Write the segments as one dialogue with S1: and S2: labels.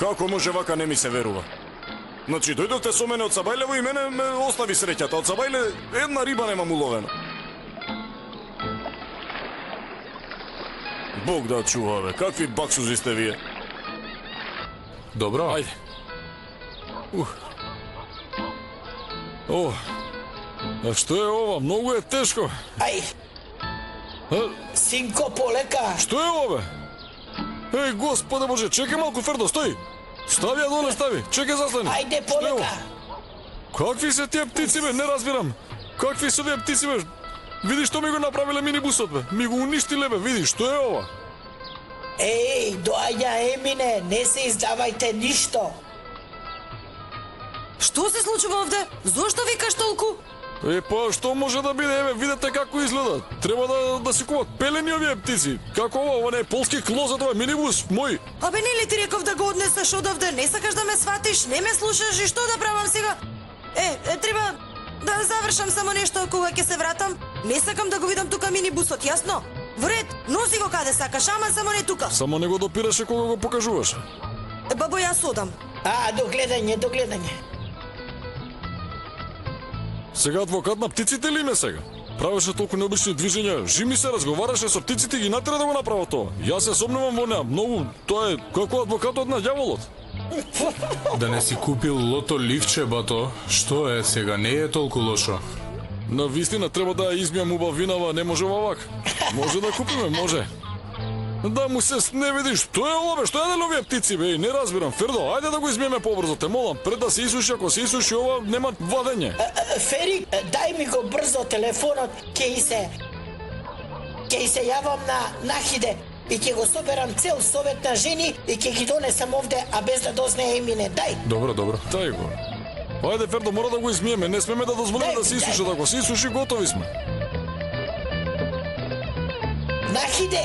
S1: Како може вака, не ми се верува? Значи, дојдовте со мене од Сабајлево и мене ме остави среќата. Од Сабајле една риба немам уловена. Бог да чува, бе. Какви баксузи сте вие?
S2: Добро.
S1: Ајде. А што е ова? Многу е тешко.
S3: Ај, синко, полека.
S1: Што е ова, бе? Еј, Господе Боже, чекај малку, Фердо, стои! Стави ја доле, стави, чекај застани.
S3: Ајде, полека.
S1: Какви се тие птици, бе? Не разбирам. Какви се тие птици, бе? Види што ми го направиле минибусот, бе. Ми го уништиле, бе. Види, што е ова?
S3: Еј, доаѓа Емине, не се издавајте ништо.
S4: Што се случува овде? Зошто викаш толку?
S1: Па, што може да биде? Еве, видете како изгледа. Треба да си купат пелени овие птици. Како ова не е полски клозет, ова е минибус мој.
S4: Абе, нели ти реков да го однесеш одовде? Не сакаш да ме сватиш, не ме слушаш и што да правам сега? Треба да завршам само нешто кога ќе се вратам. Не сакам да го видам тука минибусот, јасно? Во ред, носи го каде сакаш, ама само не тука.
S1: Само не го допираше кога го покажуваш.
S4: Бабо, јас одам.
S3: До гледање, до гледање.
S1: Сега адвокат на птиците ли ме сега? Правеше толку необични движења, жими се разговараше со птиците и ги натера да го направат тоа. Јас се сомневам во неа, многу, тоа е како адвокатот на ѓаволот.
S2: Да не си купил лото ливче, бато, што е сега, не е толку лошо.
S1: На вистина треба да ја измијам убавинава, не може вак. Може да купиме, може. Да му се не види, што е ова, бе, што е овие птици, бе, не разбирам. Фердо, ајде да го измиеме побрзо, те молам, пред да се исуши, ако се исуши ова, нема вадење.
S3: Ферик, дај ми го брзо телефонот, ќе и се јавам на Нахиде и ќе го соберам цел совет на жени и ќе ги донесам овде, а без да дознае Емине. Дај.
S2: Добро, добро.
S1: Тај го. Ајде, Фердо, мора да го измиеме, не смеме да дозволиме да се исуши, ако се исуши, готови сме.
S3: Нахиде!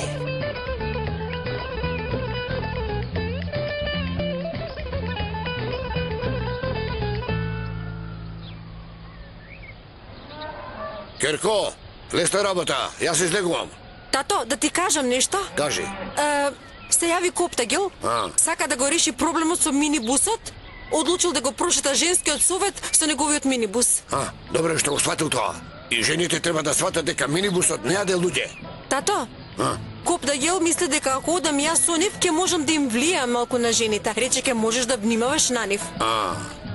S5: Керко, лесна работа, јас излегувам.
S4: Тато, да ти кажам нешто?
S5: Кажи.
S4: Се јави Коптагел, сака да го реши проблемот со минибусот, одлучил да го прошета женскиот совет со неговиот минибус.
S5: Добре што го сватил тоа. И жените треба да сватат дека минибусот не јаде луѓе.
S4: Тато, Коптагел мисли дека ако одам јас со нив, ќе можам да им влијам малку на жените. Рече ќе можеш да внимаваш на нив.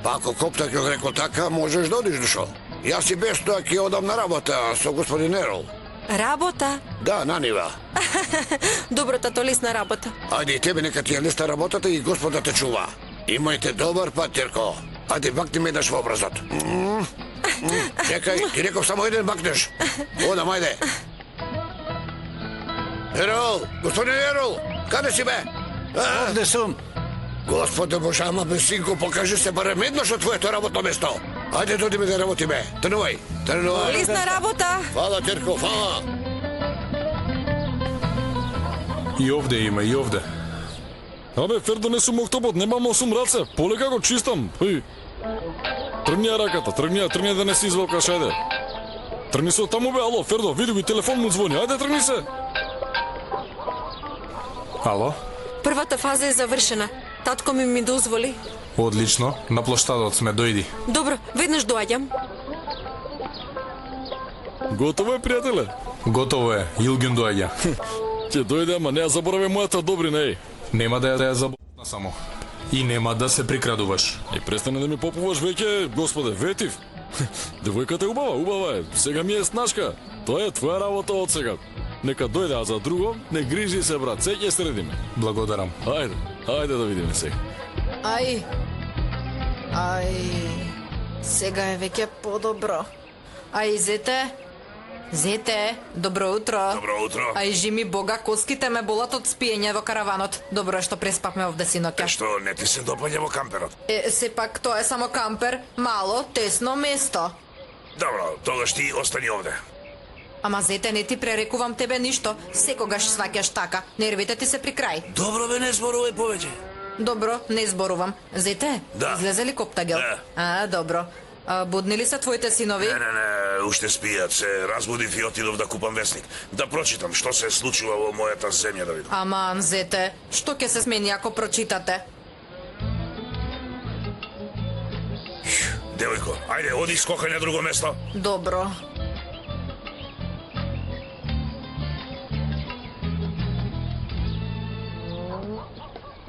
S5: Па ако Коптагел рекол така, можеш да одиш дошо. Јас и без тоа ќе одам на работа со господин Ерол.
S4: Работа?
S5: Да, на нива.
S4: Добро, тато, лесна работа.
S5: Ајде и тебе нека ти е лесна работата и Господа те чува. Имајте добар пат, Терко. Ајде, бакни ме еднаш во образот. Чекај, ти реков само еден бакнеш. Одам, ајде. Ерол, господин Ерол, каде си бе?
S6: Овде сум.
S5: Господе Боже, ама бе, синко, покажи се барем еднаш од твоето работно место. Ајде, додиме да работиме. Тренувај, тренувај.
S4: Лесна работа.
S5: Фала, Терко, фала.
S2: И овде има, и овде.
S1: Абе, Фердо, не сум октопот, немам 8 раце, полека го чистам. Тргни ја раката, тргни да не си изволкаш, ајде. Тргни се од таму, бе, ало, Фердо, види го, телефон му звони, ајде, тргни се.
S2: Ало?
S4: Првата фаза е завршена. Татко ми дозволи.
S2: Одлично, на плоштадот сме, дојди.
S4: Добро, веднаш доаѓам.
S1: Готово е, пријателе?
S2: Готово е, Илгин доаѓа.
S1: Ќе дојде, ама не ја заборави мојата добрина, еј.
S2: Нема да ја заборна само. И нема да се прикрадуваш.
S1: И престане да ми попуваш веќе, Господе, ветив. Девојката е убава е. Сега ми е снашка. Тоа е твоја работа од сега. Нека дојде, а за друго, не грижи се, брат, се ќе средиме.
S2: Благодарам.
S1: Ајде да видиме сега.
S7: Сега е веќе подобро. Зете, добро утро.
S5: Добро утро.
S7: Жими Бога, коските ме болат од спиење во караванот. Добро е што преспавме овде синоќа.
S5: Што, не ти се допаѓа во камперот?
S7: Сепак тоа е само кампер, мало, тесно место.
S5: Добро, тогаш ти остани овде.
S7: Ама зете, не ти пререкувам тебе ништо. Секогаш сваќаш така. Нервите ти се при крај.
S6: Добро бе, не зборувај повеќе.
S7: Добро, не зборувам. Зете,
S6: Да.
S7: излезе ли коптагел?
S6: Да.
S7: Добро. Будни ли се твоите синови?
S6: Не, уште спијат. Се разбудив и отидов да купам весник. Да прочитам што се случува во мојата земја, да видам.
S7: Аман, зете, што ќе се смени ако прочитате?
S6: Девојко, ајде, оди скокај на друго место.
S7: Добро.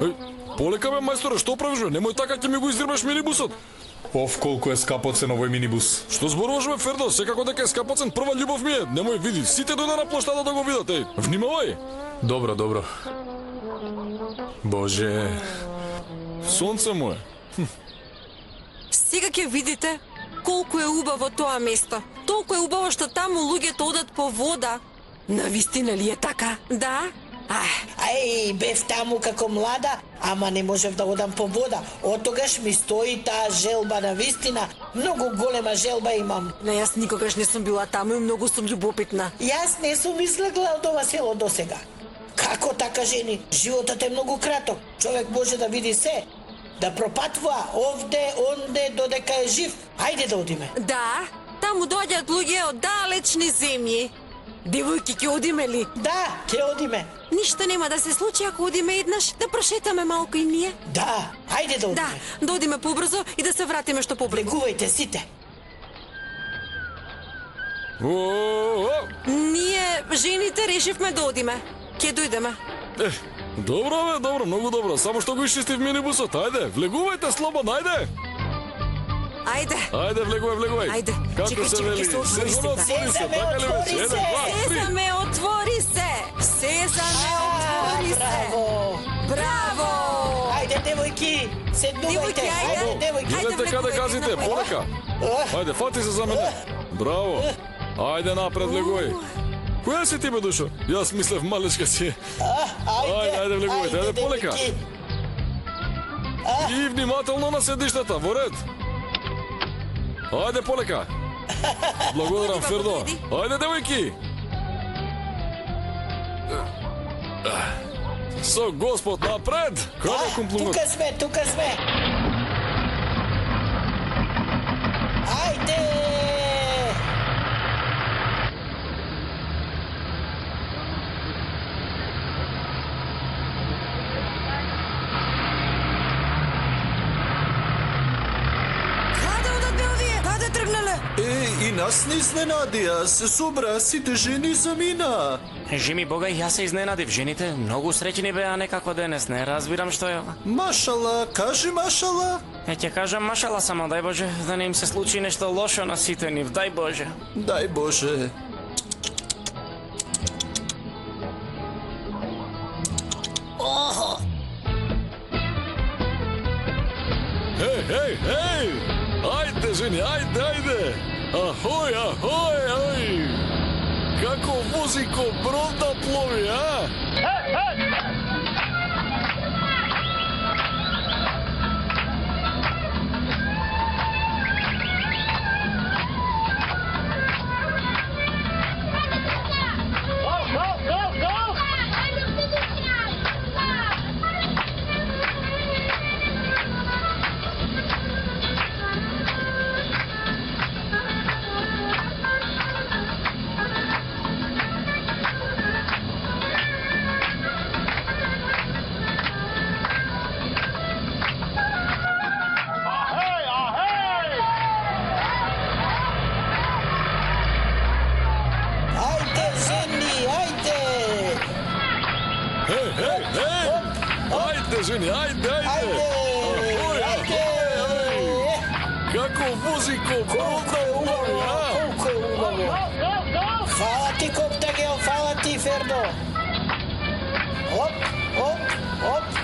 S1: Еј, полека бе, мајсторе, што правиш бе? Немој така, ќе ми го издрбаш минибусот.
S2: Ов колку е скапоцен овој минибус.
S1: Што зборуваш бе, Фердо? Секако дека е скапоцен, прва љубов ми е. Немој види, сите дојде на плоштада да го видат, еј. Внимавај.
S2: Добро, добро. Боже,
S1: Сонце мое.
S4: Сега ќе видите колку е убаво тоа место. Толку е убаво што таму луѓето одат по вода. Навистина ли е така? Да?
S3: Ај, бев таму како млада, ама не можев да одам по вода. Од тогаш ми стои таа желба на вистина. Многу голема желба имам.
S4: Не, јас никогаш не сум била таму и многу сум љубопитна.
S3: Јас не сум излегла од ова село досега. Како така, жени? Животот е многу краток. Човек може да види се. Да пропатува овде, онде, додека е жив. Ајде да одиме.
S4: Да, таму доаѓаат луѓе од далечни земји. Девојки, ќе одиме ли?
S3: Да, ќе одиме.
S4: Ништо нема да се случи ако одиме еднаш, да прошетаме малку и ние.
S3: Да, ајде да одиме.
S4: Да одиме побрзо и да се вратиме што побрзо.
S3: Влегувајте сите.
S4: Ние, жените, решивме да одиме. Ќе дојдеме.
S1: Добро бе, добро, многу добро. Само што го исчистив минибусот. Ајде, влегувајте слободно, ајде.
S4: Ајде.
S1: Ајде, влегувај.
S4: Ајде,
S1: Како
S4: чекај,
S1: се
S4: чекај,
S1: вели?
S4: ќе се отвори
S1: Сезонот
S4: сета.
S1: отвори се,
S3: Сезаме,
S1: така ли
S3: отвори
S1: беше?
S3: се.
S1: Еден, два, три.
S4: Сезаме, отвори се! Сезаме, отвори се!
S3: Браво.
S4: Браво!
S3: Ајде, девојки, седнувајте.
S4: Девојки, ајде.
S3: Ајде, девојки.
S4: Ајде,
S1: Гледате каде
S4: влегувајте
S1: газите,
S4: напред.
S1: полека. Ајде, фати се за мене. Браво. Ајде напред, влегувај. Која си ти бе, душо? Јас мислев малечка си. Ајде, влегувајте, ајде, полека.
S3: девојки.
S1: И внимателно на седиштата, во ред. Ајде, полека. Благодарам,
S4: Оди,
S1: Фердо.
S4: оди.
S1: Ајде, девојки. Со Господ напред. Каде кумплунгот?
S3: Тука сме, тука сме. Ајде!
S4: Каде одат бе овие? Каде тргнале?
S8: И нас не изненадија, се собра сите жени замина.
S9: Жими Бога, и јас се изненадив. Жените многу среќни беа некако денес. Не разбирам што е ова.
S8: Машала, кажи машала.
S9: Ќе кажам машала само, дај Боже, да не им се случи нешто лошо на сите нив. Дај Боже.
S8: Дај Боже.
S1: Hej! Ajde, ženi, ajde! Ahoj! Kako vozi ko brod da plovi, a?
S3: Ајде, жени, ајде!
S1: Hej! Ajde, ženi, ajde!
S3: Ајде!
S1: Ahoj! Kako vozi ko brod da plovi, a?
S3: Колку е убаво! Фала ти, Коптагел, фала ти, Фердо! Оп!
S1: Ajde!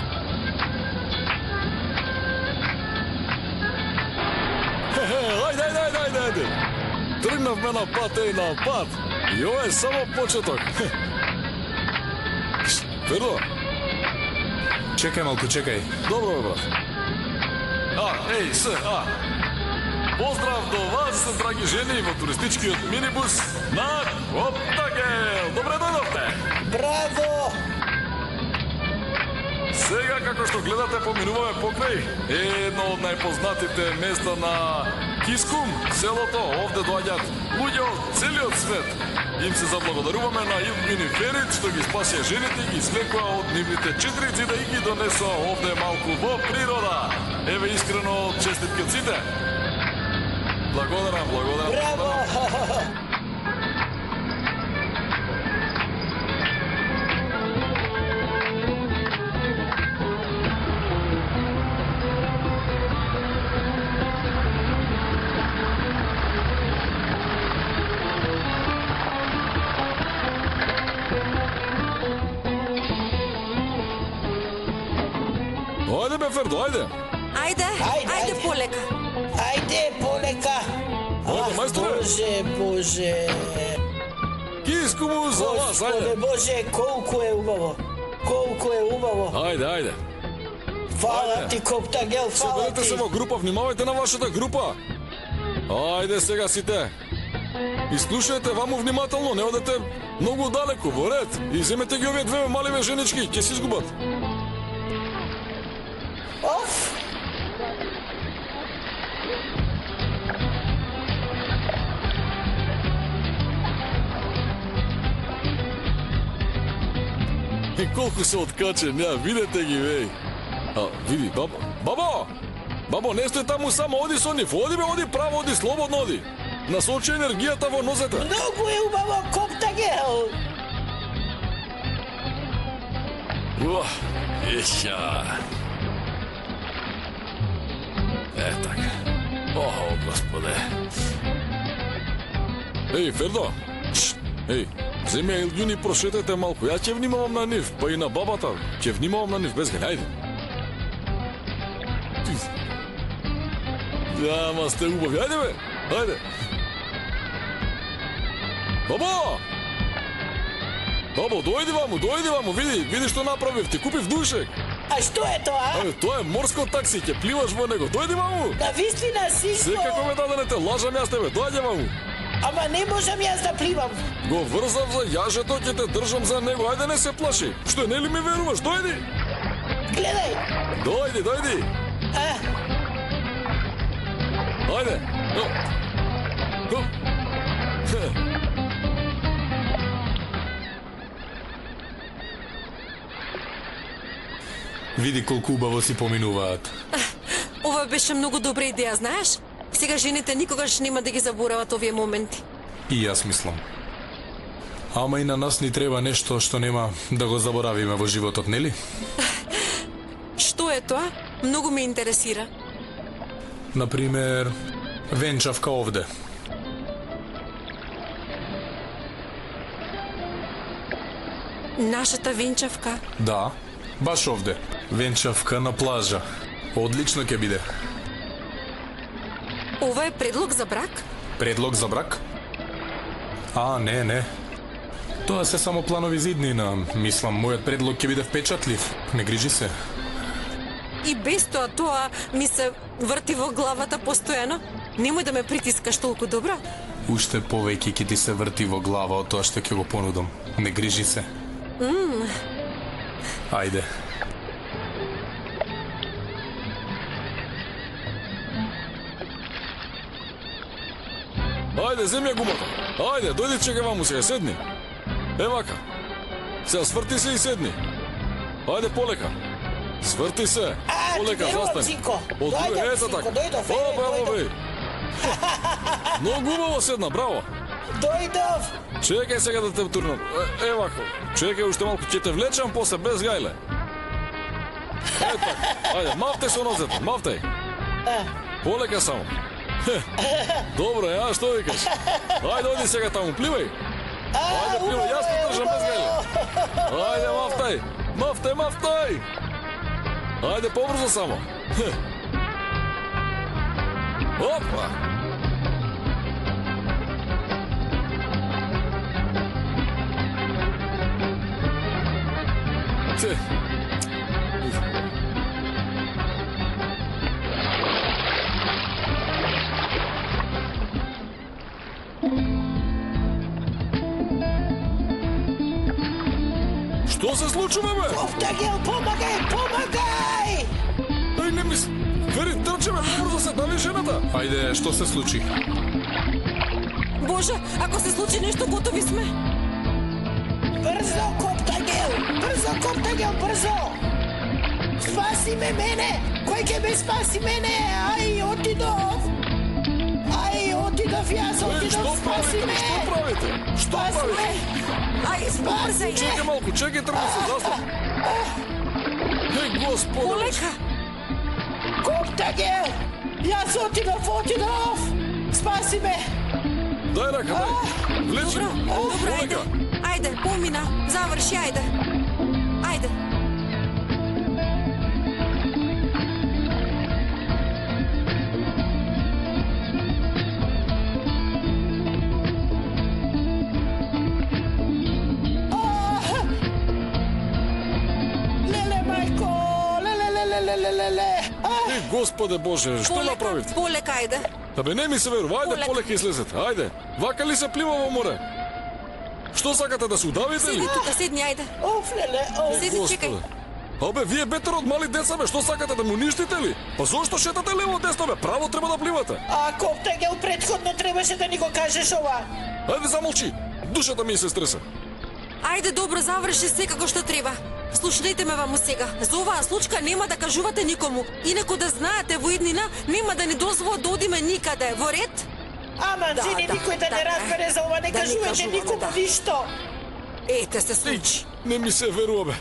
S1: Тргнавме на пат, на пат! И ова е само почеток! Фердо,
S2: чекај малку, чекај.
S1: добро бе, брат. Поздрав до вас, драги жени, во туристичкиот минибус на Коптагел. Добре дојдовте.
S3: Браво!
S1: Сега, како што гледате, поминуваме покрај едно од најпознатите места на Кискум, селото. Овде доаѓаат луѓе од целиот свет. Им се заблагодаруваме на Илвин и Ферит што ги спасија жените и ги свлекоа од нивните четрици да и ги донесоа овде малку во природа. Еве искрено честитки од сите. Благодарам.
S3: Браво!
S1: Ајде бе, Фердо, ајде.
S4: Ајде полека.
S3: Ајде, полека!
S1: Ајде, мајсторе.
S3: Боже!
S1: Кискуму за вас,
S3: Господе
S1: ајде.
S3: Боже, колку е убаво! Колку е убаво!
S1: Ајде.
S3: Фала
S1: Ајде.
S3: ти, Коптагел, фала
S1: Соберете
S3: ти!
S1: се во група, внимавајте на вашата група. Ајде сега сите. И слушајте ваму внимателно, не одете многу далеку, во ред. И земете ги овие две маливе женички, ќе се изгубат.
S3: Оф!
S1: И колку се откачен, ја, видете ги, веј. Види, бабо! Бабо, не стои таму само, оди со нив, оди бе, оди право, оди слободно, оди. Насочи енергијата во нозете.
S3: Многу е убаво, Коптагел!
S1: Иша. Така. О, господе. Еј, Фердо. Еј, земи ја Илјуни, прошетете малку. Ја ќе внимавам на нив, па и на бабата. Ќе внимавам на нив без гај. Ајде. Ама сте убави. Ајде бе. Ајде. Бабо! Бабо, дојди ваму, види што направив, ти купив душек.
S3: А што е тоа?
S1: Абе, тоа е морско такси, ќе пливаш во него, дојди ваму.
S3: На вистина, синко!
S1: Секако ме даденете, лажам јас тебе, дојде ваму.
S3: Ама не можам јас да пливам.
S1: Го врзав за јажето, ќе те држам за него, ајде не се плаши. Што, не ли ми веруваш, дојди.
S3: Гледај!
S1: Дојди. Ајде. Го.
S2: Види колку убаво си поминуваат.
S4: Ова беше многу добра идеја, знаеш? Сега жените никогаш нема да ги заборават овие моменти.
S2: И јас мислам. Ама и на нас ни треба нешто што нема да го заборавиме во животот, нели?
S4: Што е тоа? Многу ме интересира.
S2: Например, венчавка овде.
S4: Нашата венчавка.
S2: Да, баш овде. Венчавка на плажа. Одлично ќе биде.
S4: Ова е предлог за брак?
S2: Предлог за брак? Не. Тоа се само планови за иднина. Мислам, мојот предлог ќе биде впечатлив. Не грижи се.
S4: И без тоа ми се врти во главата постојано. Немој да ме притискаш толку добро.
S2: Уште повеќе ќе ти се врти во глава од тоа што ќе го понудам. Не грижи се. Ајде.
S1: Ајде, земја гумата. Ајде, дојди, чекај ваму сега, седни. Вака. Сега сврти се и седни. Ајде, полека. Сврти се. Полека,
S3: верувам,
S1: застани.
S3: синко.
S1: Од
S3: Дојдов,
S1: тука, ето
S3: синко,
S1: така.
S3: дојдов,
S1: Браво, бе. Многу убаво седна, браво.
S3: Дојдов!
S1: Чекај сега да те турнам. Вака. Чекај уште малку, ќе те влечам после без гајле. Така. Ајде, мавтај со нозете, мавтај. Полека само. Добро, ја што викаш? Ајде, оди сега таму, пливај. Ајде, пливај, јас те држам без гајле. Ајде, мавтај. Ајде, побрзо само. Опа! Се. Што се случува, бе?
S3: Коптагел, помагај, помагај!
S1: Ај, не мис... Ферит, трчеме, побрзо се, дави жената!
S2: Ајде, што се случи?
S4: Боже, ако се случи нешто, готови сме.
S3: Брзо, Коптагел, брзо! Спаси ме мене! Кој ќе ме спаси мене? Ај, отидов јас, спаси ме!
S1: Што правите? Што
S3: Спаси
S1: правите?
S3: ме! Ај, спаси ме!
S1: Чекай малку, чекай, тргна се застап. Еј, господи!
S4: Полека.
S3: Коптагел! Јас отидов! Спаси ме!
S1: Дај рака, дај! Влечи!
S4: Добро, ајде. Ајде, помина. Заврши, ајде. Ајде.
S3: Леле, мајко! Леле!
S1: Еј, господе Боже, што направите?
S4: Полека, ајде.
S1: Абе, не ми се верува, ајде
S4: Полека.
S1: полека излезете, ајде! Вака ли се плива во море? Што сакате да се удавите
S4: Седни
S1: ли?
S4: тука, седни, ајде.
S3: Оф, леле, оф!
S4: Седи, чекај.
S1: Абе, вие бетер од мали деца, бе, што сакате да му уништите ли? Па зошто шетате лево десно, бе? Право треба да пливате.
S3: А Коптагел, претходно требаше да ни го кажеш ова.
S1: Ајде, замолчи. Душата ми се стреса.
S4: Ајде, добро, заврши се како што треба. Слушнете ме ваму сега. За оваа случка нема да кажувате никому. Инаку да знаете, во иднина нема да ни дозволат да одиме никаде. Во ред?
S3: Ама, жени, никој да не разбере за ова, не
S4: Да не
S3: кажувате
S4: кажуваме,
S3: никому
S4: да.
S3: ништо.
S4: Ете се случи.
S1: Не ми се верува, бе.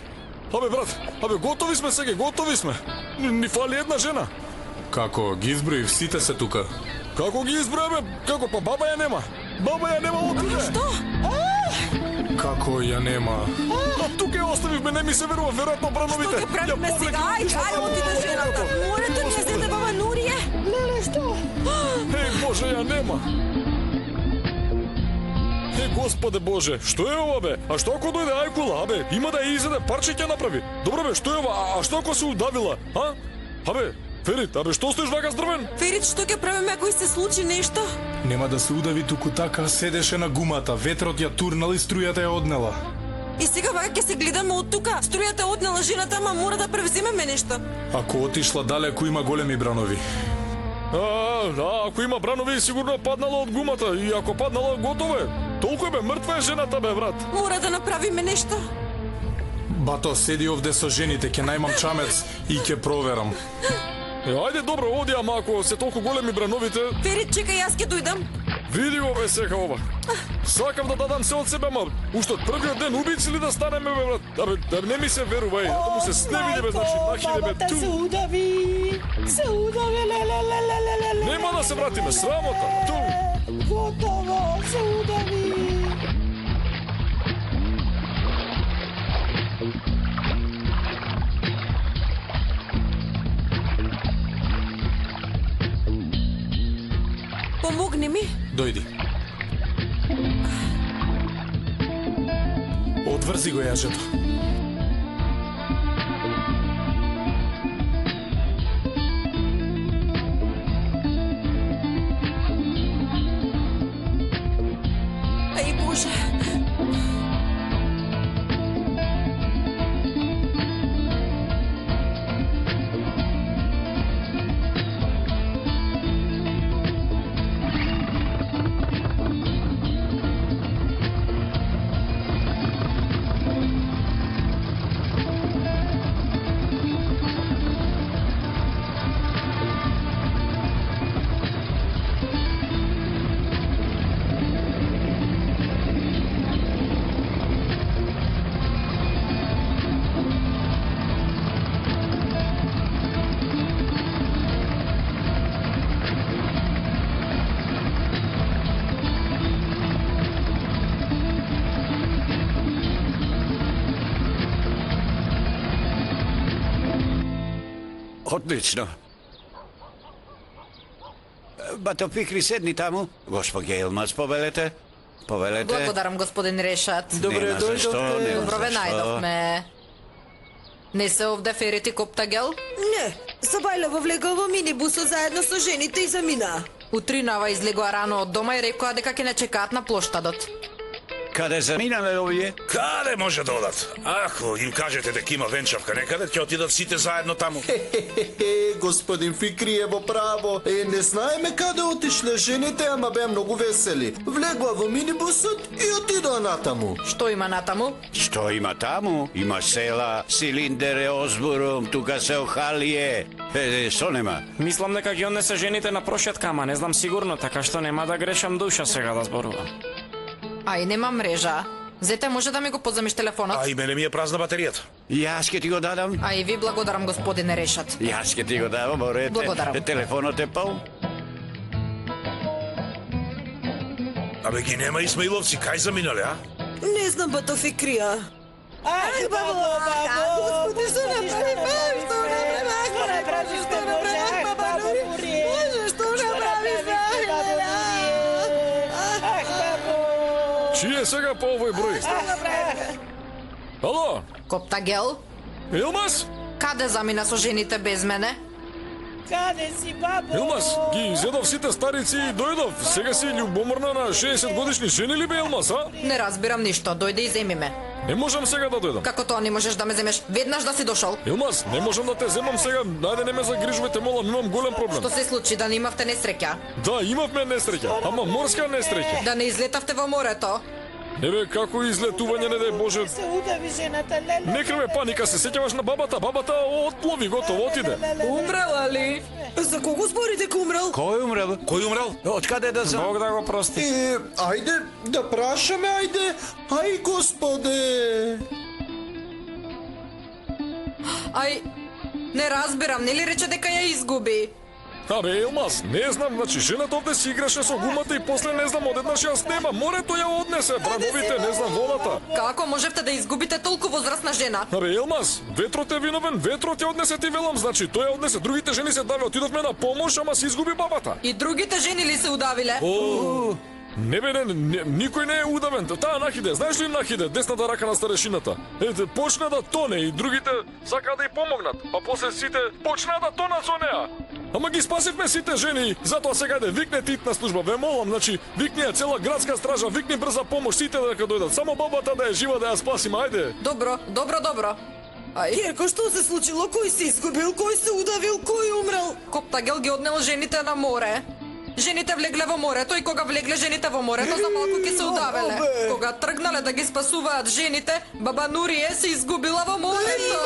S1: Абе, брат, готови сме сега, готови сме. Ни фали една жена.
S2: Како, ги изброив, сите се тука.
S1: Како ги изброја, бе? Како, па баба ја нема. Баба ја нема отиде.
S4: Што?
S2: Како ја нема?
S1: А тука ја оставивме, не ми се верува, веројатно брановите.
S4: Што ќе правиме сега? Ајде, отиде жената. Морето ни ја зеде баба Нурија.
S3: Леле, што?
S1: Еј, Боже, ја нема. Еј, Господе Боже, што е ова, бе? А што ако дојде ајкула, абе? Има да ја изеде, парче ќе направи. Добро, бе, што е ова? А што ако се удавила, а? Абе, Ферит, абе, што стоиш вака здрвен?
S4: Ферит, што ќе правиме ако и се случи нешто?
S2: Нема да се удави туку така, седеше на гумата, ветрот ја турнал и струјата ја однела.
S4: И сега вака ќе се гледаме од тука. Струјата однела жената, ама мора да превземеме нешто.
S2: Ако отишла далеку има големи бранови.
S1: Ако има бранови, сигурно е паднала од гумата. И ако паднала, готово е. Толку е, бе, мртва е жената, бе, брат.
S4: Мора да направиме нешто.
S2: Бато, седи овде со жените, ќе најмам чамец и ќе проверам.
S1: Ајде, добро, оди, ама ако се толку големи брановите...
S4: Ферит, чекај, јас ќе дојдам.
S1: Види го, бе, сега ова. Сакам да дадам се од себе, ма уште од првиот ден убици ли да станеме, бе, брат? Абе, не ми се верува, да му се сневиди, бе, значи, нахиде, бе,
S3: Бабата се удави, леле.
S1: Нема да се вратиме, срамота, ту.
S3: Готово, се удави.
S4: Помогни ми.
S2: Дојди. Одврзи го јажето.
S4: Ај, Боже.
S10: Отлично. Бато Пикри, седни таму. Господ Елмаз, повелете. Повелете.
S7: Благодарам, господин Решат.
S10: Добре дојдовте.
S7: Добро ве најдовме. Не се овде Ферит и Коптагел?
S4: Не, Сабајлево влегол во минибусот заедно со жените и замина.
S7: Утринава излегоа рано од дома и рекоа дека ќе не чекаат на плоштадот.
S10: Каде заминале овие?
S6: Каде може да одат? Ако им кажете дека има венчавка некаде, ќе отидат сите заедно таму.
S8: Господин Фикри е во право. Не знаеме каде отишле жените, ама беа многу весели. Влегла во минибусот и отидоа натаму.
S7: Што има натаму?
S10: Што има таму? Има села, Силиндере, Озбурум, тука се Охалие. Што нема?
S9: Мислам дека ги однесе жените на прошетка, ама не знам сигурно, така што нема да грешам душа сега да зборувам.
S7: Ај, нема мрежа. Зете, може да ми го поземиш телефонот?
S6: А и мене ми е празна батеријата.
S10: Јас ќе ти го дадам.
S7: А и ви благодарам, господине Решат.
S10: Јас ќе ти го дадам, море.
S7: Благодарам.
S10: Телефонот е пол.
S6: Абе ги нема Исмаиловци, кај заминале, а?
S4: Не знам, бато Фикрија.
S3: Ај, бабо,
S4: Господи, што направи, што направи, баба Нури? Боже, што направи,
S1: Чие сега по овој број? Ало,
S7: Коптагел,
S1: Илмас?
S7: каде замина со жените без мене?
S3: Каде си, бабо?
S1: Илмас, ги изедов сите старици и дојдов. Сега си љубоморна на 60 годишни жени ли бе, Илмас, а?
S7: Не разбирам ништо, дојде и земи ме.
S1: Не можам сега да дојдам.
S7: Како тоа не можеш да ме земеш? Веднаш да си дошол.
S1: Илмас, не можам да те земам сега. Најде не ме загрижувате, молам, имам голем проблем.
S7: Што се случи, да не имавте несреќа?
S1: Да, имавме несреќа, ама морска несреќа.
S7: Да не излетавте во морето?
S1: Не бе, како излетување, не дај Боже.
S3: Се удави жената, леле.
S1: Не крве паника, се сеќаваш на бабата. Бабата отплови, готово, отиде.
S7: Умрела ли?
S4: За кого збори дека умрел?
S10: Кој умрел?
S6: Кој умрел?
S10: Откаде да знам?
S9: Бог да го прости.
S8: Ајде, да прашаме, ајде. Ај, господе.
S7: Ај, не разбирам, нели рече дека ја изгуби?
S1: Абе, Илмас, не знам, значи жената овде си играше со гумата и после не знам, одеднаш ја снема, морето ја однесе, браговите, не знам, водата.
S7: Како можевте да изгубите толку возрастна жена?
S1: Абе, Илмас, ветрот е виновен, ветрот ја однесе ти велам, значи тој ја однесе, другите жени се даве, отидовме на помош, ама си изгуби бабата.
S7: И другите жени ли се удавиле?
S1: Не бе, не, никој не е удавен. Таа Нахиде, знаеш ли Нахиде, десната рака на старешината? Ете, почна да тоне и другите сака да ја помогнат. Па после сите почна да тонат со неа. Ама ги спасивме сите жени, затоа сега де викне титна служба. Ве молам, значи, викни ја цела градска стража, викни брза помош, сите дека дојдат. Само бабата да е жива да ја спасиме, ајде.
S7: Добро, добро, добро. Ај,
S4: Керко, што се случило? Кој се изгубил? Кој се удавил? Кој умрел?
S7: Коптагел ги однел жените на море. Жените влегле во морето и кога влегле жените во морето, за малку ќе се удавеле. Кога тргнале да ги спасуваат жените, баба Нурие се изгубила во морето.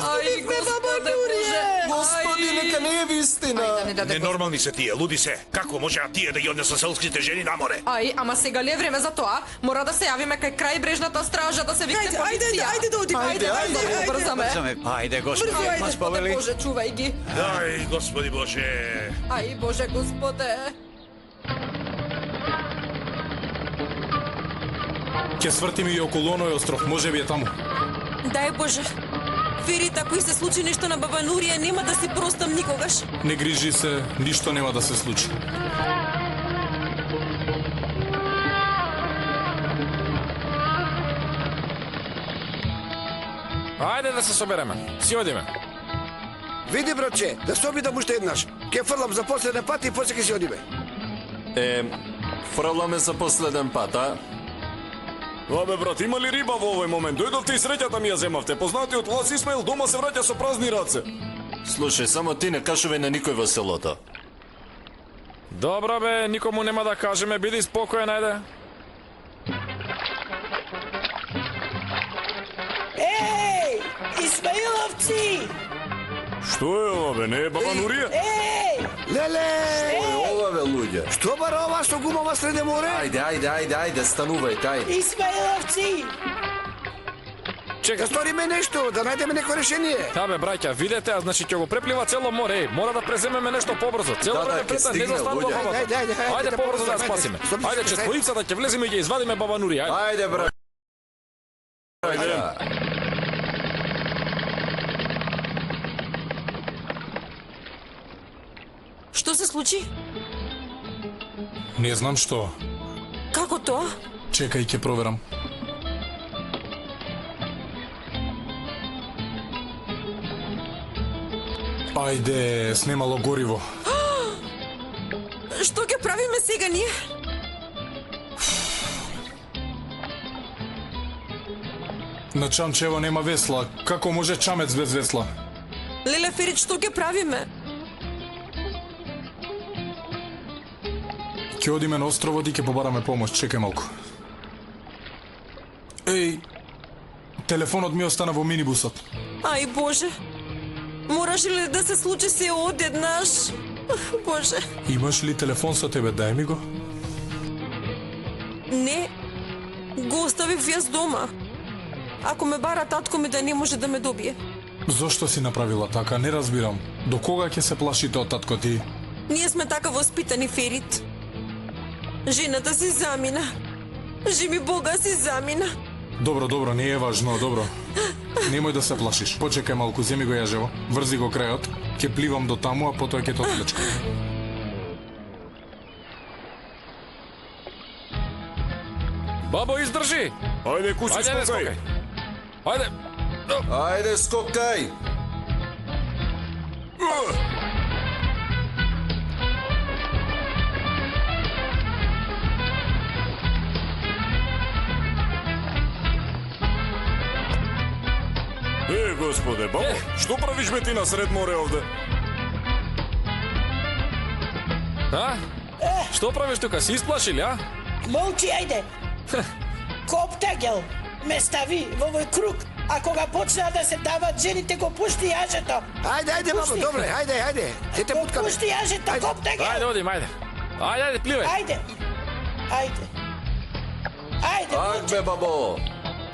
S7: Ај, господе Боже.
S8: Господи, нека не е вистина.
S6: Ненормални се тие, луди се. Како може тие да ги однесат селските жени на море?
S7: Ај, ама сега ли е време за тоа? Мора да се јавиме кај крај брежната стража, да се викне полиција.
S4: Ајде да одиме.
S7: Ајде, да побрзаме.
S10: Ајде, господи,
S7: Ајде,
S10: Илмас
S7: Господе
S10: повели.
S7: Боже, чувај ги.
S6: Ај, господи Боже.
S7: Ај, Боже, Господе.
S2: Ќе свртим и околу оној остров, може би е таму.
S4: Дај Боже. Ферит, ако и се случи нешто на баба Нурија, нема да си простам никогаш.
S2: Не грижи се, ништо нема да се случи.
S1: Ајде да се собереме. Си одиме.
S5: Види, братче, да се обидам уште еднаш. Ке фрлам за последен пат и после ке си одиме.
S11: Фрламе за последен пат, а?
S1: Абе, брат, има ли риба во овој момент? Дојдовте и среќата ми ја земавте. Познатиот Лас Исмаил дома се враќа со празни раце.
S11: Слушај, само ти не кажувај на никој во селото.
S1: Добро бе, никому нема да кажеме, биди спокоен, ајде.
S3: Еј, Исмаиловци!
S1: Што е ова бе, не е баба Нурија?
S3: Еј!
S5: Леле!
S11: Ова бе, луѓе.
S5: Што бара ова со гумава среде море?
S11: Ајде, станувај, тај.
S3: Исмаиловци!
S5: Чека, сториме нешто, да најдеме некој решение.
S1: Да бе, браќа, видете, а значи ќе го преплива цело море. Мора да преземеме нешто побрзо. Цело
S11: Да,
S1: време
S11: ќе
S1: прета не
S11: стигне,
S1: застанува
S11: луѓе.
S1: бабата. Ајде побрзо да ја спасиме. Ајде, четворицата ќе влеземе и ќе извадиме баба Нурија.
S11: Ајде, брат. Ајде.
S4: Што се случи?
S2: Не знам што.
S4: Како тоа?
S2: Чекај, ќе проверам. Ајде, снемало гориво.
S4: Што ќе правиме сега ние?
S2: На чамчево нема весла. Како може чамец без весла?
S4: Леле Ферит, што ќе правиме?
S2: Ќе одиме на островот и ќе побараме помош. Чекај малку. Еј, телефонот ми остана во минибусот.
S4: Ај Боже. Мораше ли да се случи се одеднаш? Боже.
S2: Имаш ли телефон со тебе? Дај ми го.
S4: Не. Го оставив јас дома. Ако ме бара татко ми да не може да ме добие.
S2: Зошто си направила така? Не разбирам. До кога ќе се плашите од татко ти?
S4: Ние сме така воспитани, Ферит. Жената си замина. Живи Бога си замина.
S2: Добро, не е важно, добро. Немој да се плашиш. Почекај малку, земи го јажево. Врзи го крајот. Ќе пливам до таму, а потоа ќе те отвлечкам.
S1: Бабо, издржи!
S6: Ајде, куси, скокај!
S1: Ајде!
S8: Ајде, скокај!
S6: Господе, бабо, што правиш бе ти на сред море овде?
S1: А? Што правиш тука? Си исплашили, а?
S3: Молчи, ајде. Коптагел ме стави во овој круг, а кога почнаа да се дават жените, го пушти јажето.
S5: Ајде, бабо, добре, ајде. Те
S3: Го
S5: буткаме.
S3: пушти јажето, Коптагел.
S1: Ајде, одим, ајде. Ајде, пливај.
S3: Ајде.
S8: Ак бе, бабо.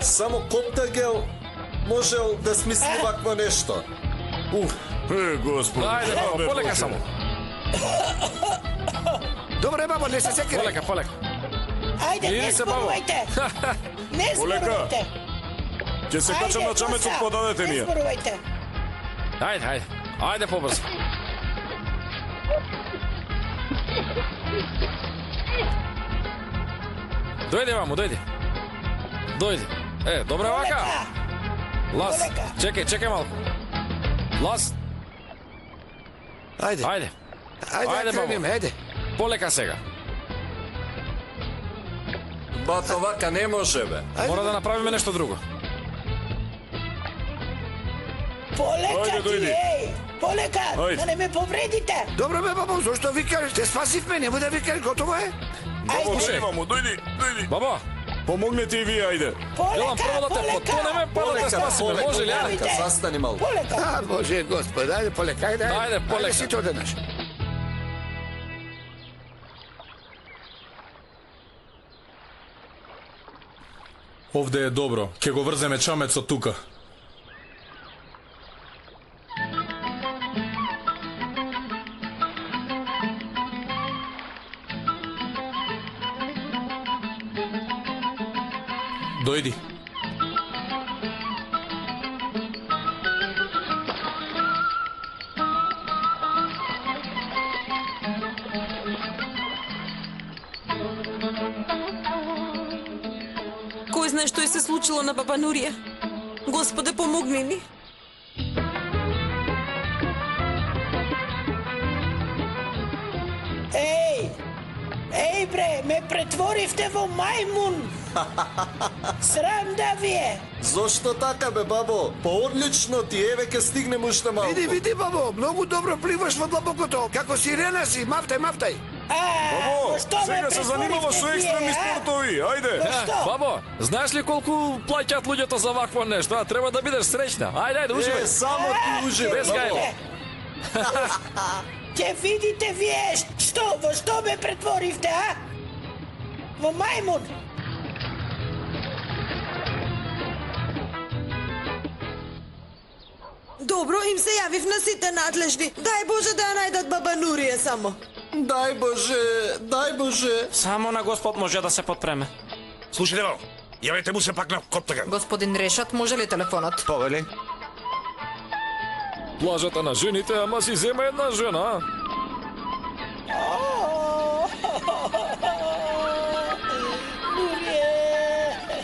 S8: Само Коптагел можел да смисли вакво нешто.
S6: Господи.
S1: Ајде, бабо, полека само.
S5: Добре, бабо, не се секири.
S1: Полека.
S3: Ајде, не зборувајте. Не зборувајте.
S6: Ќе се качам на чамецот, па дадете
S3: Не
S6: ние.
S3: зборувајте.
S1: Ајде побрзо. Дојди, мамо, дојди. Добре вака. Лас,
S3: Полека.
S1: чекај малку. Лас,
S5: Ајде,
S1: ајде.
S5: бабо. Ајде.
S1: Полека сега.
S8: Бато, вака не може, бе.
S1: Мора да направиме нешто друго.
S3: Полека
S6: Ајде,
S3: ти,
S6: дојди.
S3: Полека,
S6: Ајде.
S3: да не ме повредите.
S5: Добро бе, бабо, зошто викаш? Те спасивме, немој да викаш, готово е.
S6: Бабо,
S3: Ајде.
S6: дојди, мамо, дојди.
S1: Бабо,
S6: Помогнете и вие, ајде.
S1: Елам прво да те потонеме, па да те спасиме. Може ли, ајде?
S3: Ајде.
S8: Застани малку.
S3: Полека.
S5: А, Боже, Господ, ајде, полека, ајде.
S1: Ајде, полека.
S5: Ајде, сите одеднаш.
S2: Овде е добро. Ќе го врземе чамецот тука. Дојди.
S4: Кој знае што е се случило на баба Нурија? Господе, помогни ни.
S3: Еј бре, ме претворивте во мајмун. Срам да ви е.
S8: Зошто така, бе, бабо? Одлично ти, еве ке стигнем уште малку.
S5: Види, бабо, многу добро пливаш во длабокото. Како сирена си, мафтај.
S6: Бабо, сега се занимава со екстремни спортови, ајде.
S1: Бабо, знаеш ли колку плаќаат луѓето за вакво нешто? А треба да бидеш среќна. Ајде, уживај.
S8: Само ти уживај,
S1: Без гајло.
S8: бабо.
S3: Ќе видите вие во што ме претворивте, а? Во мајмун.
S4: Добро, им се јавив на сите надлежни. Дај Боже да ја најдат баба Нурија само.
S8: Дај Боже.
S9: Само на Господ може да се подпреме.
S6: Слушајте malo, јавете му се пак на Коптагел.
S7: Господин Решат, може ли телефонот?
S5: Повели.
S1: Плажата на жените, ама си зема една жена.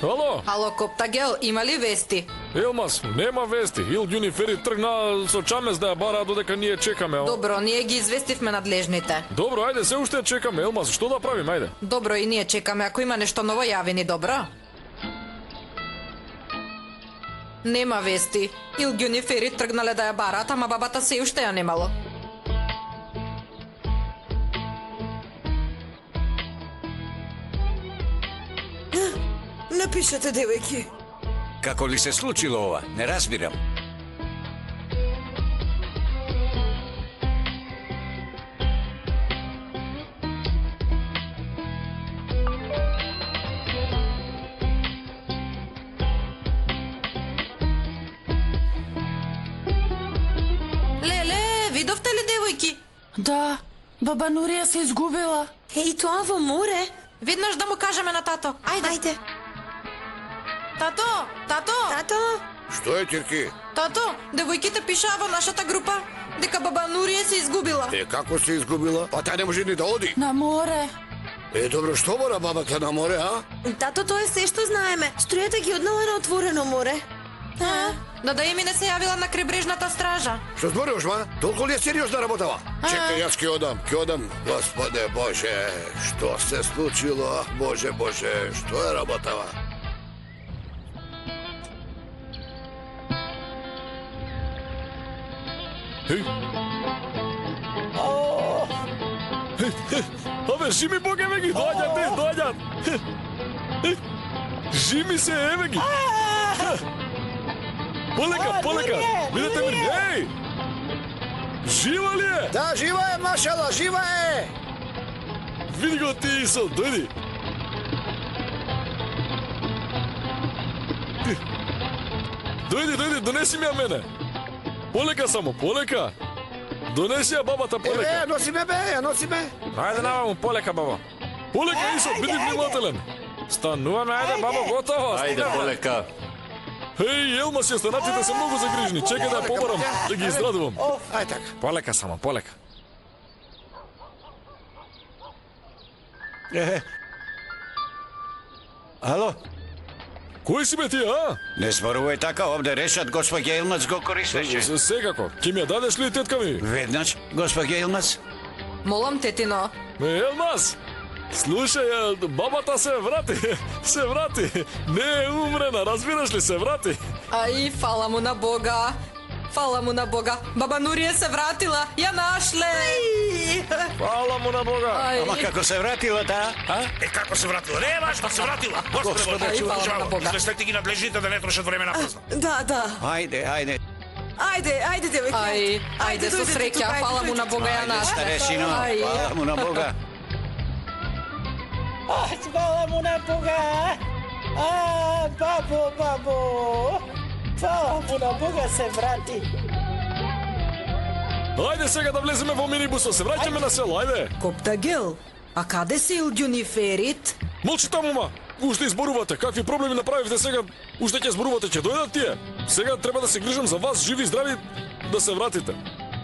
S1: Ало,
S7: Ало, Коптагел, има ли вести?
S1: Елмас, нема вести. Илѓуни Фери тргна со чамец да ја бараа додека ние чекаме.
S7: Добро, ние ги известивме надлежните.
S1: Добро, ајде, се уште чекаме. Елмас, што да правим, ајде?
S7: Добро, и ние чекаме. Ако има нешто ново, јави ни, добро? Нема вести. Илгјун и Ферит тргнале да ја барат, ама бабата се уште ја немало.
S4: Напишете, девојки.
S10: Како ли се случило ова? Не разбирам.
S7: Леле, видовте ли, девојки?
S12: Да, баба Нурија се изгубила.
S4: И тоа во море?
S7: Виднаш да му кажеме на тато. Ајде. Тато, тато.
S4: Тато?
S5: Што е, Тирки?
S7: Тато, девојките пишаа во нашата група дека баба Нурија се изгубила.
S5: Како се изгубила? Па таа не може ни да оди.
S12: На море.
S5: Добро, што мора бабата на море, а?
S4: Тато, тоа е се што знаеме. Струјата ги однала на отворено море.
S7: Да им не се јавила на крайбрежната стража.
S5: Што зборуваш, ма? Толку ли е сериозна работава? Чекај, јас ќе одам. Господе Боже, што се случило? Боже, што е работава?
S1: Абе, Жими, Бог, еве ги, доаѓат. Жими се, еве ги. Полека, видете ми, еј! Жива ли е?
S5: Да, жива е, машала, жива е!
S1: Види го ти, Исо, дојди. Дојди, донеси ми ја мене. Полека само, полека. Донеси ја бабата, полека.
S5: Ја носи ме.
S1: Ајде наваму, полека, баба. Полека, Исо, биди внимателен. Стануваме, ајде, баба, готово.
S11: Ајде, полека.
S1: Еј, Елма, сестранаците се многу загрижни. Чекај да ја побарам, да ги издрадувам.
S5: Ајде така.
S1: Полека само, полека.
S10: Ало?
S1: Кој си бе ти, а?
S10: Не зборувај така, овде решат госпоѓа Илмац го користеше.
S1: Секако. Ки ми ја дадеш ли, тетка ми?
S10: Веднаш, госпоѓа Илмац.
S7: Молам, тетино.
S1: Елмас, слушај, бабата се врати. Не е умрена, разбираш ли, се врати.
S7: Ај, фала му на Бога. Баба Нурија се вратила, ја нашле.
S1: Фала му на Бога.
S10: Ама како се вратила таа?
S6: Како се вратила? Не е важно, се вратила. Господе,
S7: фала на Бога.
S6: Известете ги надлежните да не трошат време на празно.
S4: Да.
S10: Ајде.
S4: Ајде, девојки.
S7: Ајде со среќа, фала му на Бога, ја нашле.
S10: Старешино, фала му на Бога.
S3: Фала му на Бога. Бабо. Фала му на Бога се врати.
S1: Ајде сега да влеземе во минибусот, се враќаме на село, ајде.
S4: Коптагел, а каде се Илгјун и Ферит?
S1: Молчи таму, ма. Уште изборувате, какви проблеми направивте сега, уште ќе зборувате, ќе дојдат тие. Сега треба да се грижам за вас, живи и здрави, да се вратите.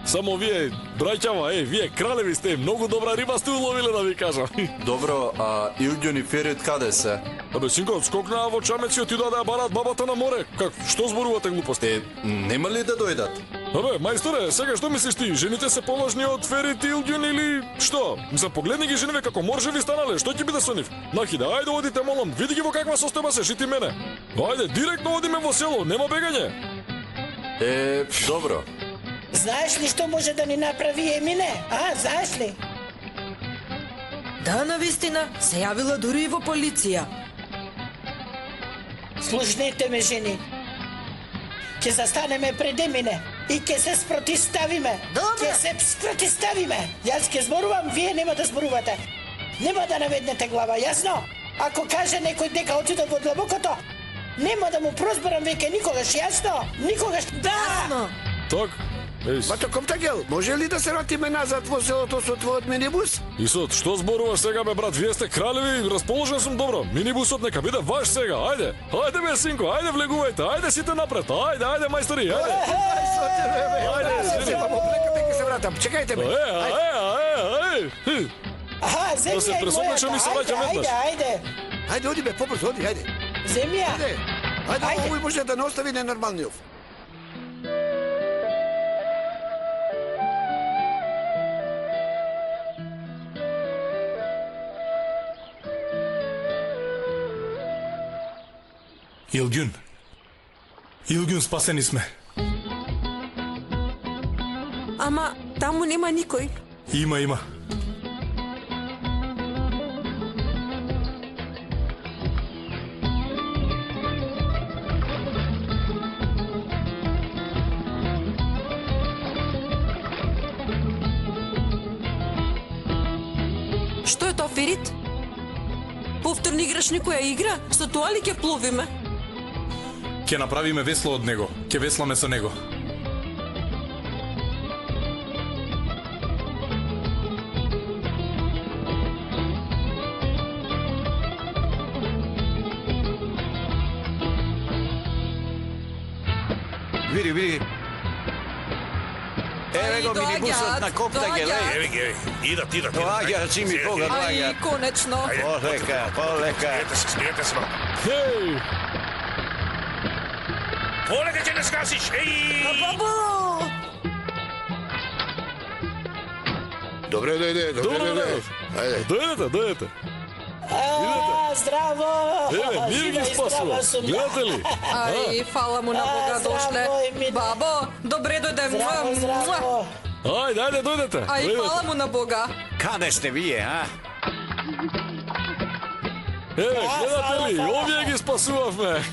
S1: Само вие, браќава, вие кралеви сте, многу добра риба сте уловиле, да ви кажам.
S11: Добро, а Илгјун и Ферит каде се?
S1: Абе, синко, скокнаа во чамеци и отидоа да ја бараат бабата на море. Што зборувате глупости?
S11: Нема ли да дојдат?
S1: Абе, мајсторе, сега што мислиш ти? Жените се поважни од Ферит и Илгјун или што? Мислам, погледни ги жениве како моржеви станале, што ќе биде со нив? Нахиде, ајде одите, молам, види ги во каква состојба се, шити мене. Ајде, директно одиме во село, нема бегање.
S11: Добро.
S3: Знаеш ли што може да ни направи Емине? Знаеш ли?
S4: Да, навистина, се јавила дури и во полиција.
S3: Слушнете ме, жени. Ќе застанеме пред Емине и ќе се спротиставиме. Ќе се спротиставиме. Јас ќе зборувам, вие нема да зборувате. Нема да наведнете глава, јасно? Ако каже некој дека отидот во длабокото, нема да му прозборам веќе никогаш, јасно? Никогаш. Да!
S1: Так.
S5: Бато Коптагел, може ли да се вратиме назад во селото со твојот минибус?
S1: Исот, што зборуваш сега, бе, брат? Вие сте кралеви, расположен сум добро. Минибусот нека биде ваш сега, ајде. Ајде, бе, синко, ајде влегувајте, ајде сите напред, ајде, мајстори, ајде.
S5: Ајде, се вратам, чекајте ме.
S3: Земја
S1: Да се пресоблечам и се враќам веднаш.
S5: Ајде, оди бе, побрзо, оди, ајде.
S3: Земја.
S5: Ајде, овој може да не остави ненормалниот.
S2: Илгјун, Илгјун, спасени сме.
S4: Ама таму нема никој.
S2: Има.
S4: Што е тоа, Ферит? Повторно играш некоја игра? Со тоа ли ќе пловиме?
S2: Ќе направиме весло од него. Ќе весламе со него.
S10: Види. Еве го минибусот на Коптагел.
S6: Еве ги, идат.
S10: Доаѓа, Цими, Бога, доаѓа.
S7: Ај, конечно.
S10: Полека.
S6: Смиете се,
S1: Хеј!
S6: Полека ќе не скасиш, еј!
S4: Бабо!
S5: Добре, дојде. Ајде.
S1: Дојдете.
S3: Здраво!
S1: Еве, мир ги спасува. Гледате ли?
S7: Ај, фала му на Бога дошле. Бабо, добре дојде.
S3: Здраво!
S1: Ајде, дојдете.
S7: Ај, фала му на Бога.
S10: Каде сте вие, а?
S1: Еве, гледате ли? Овие ги спасувавме.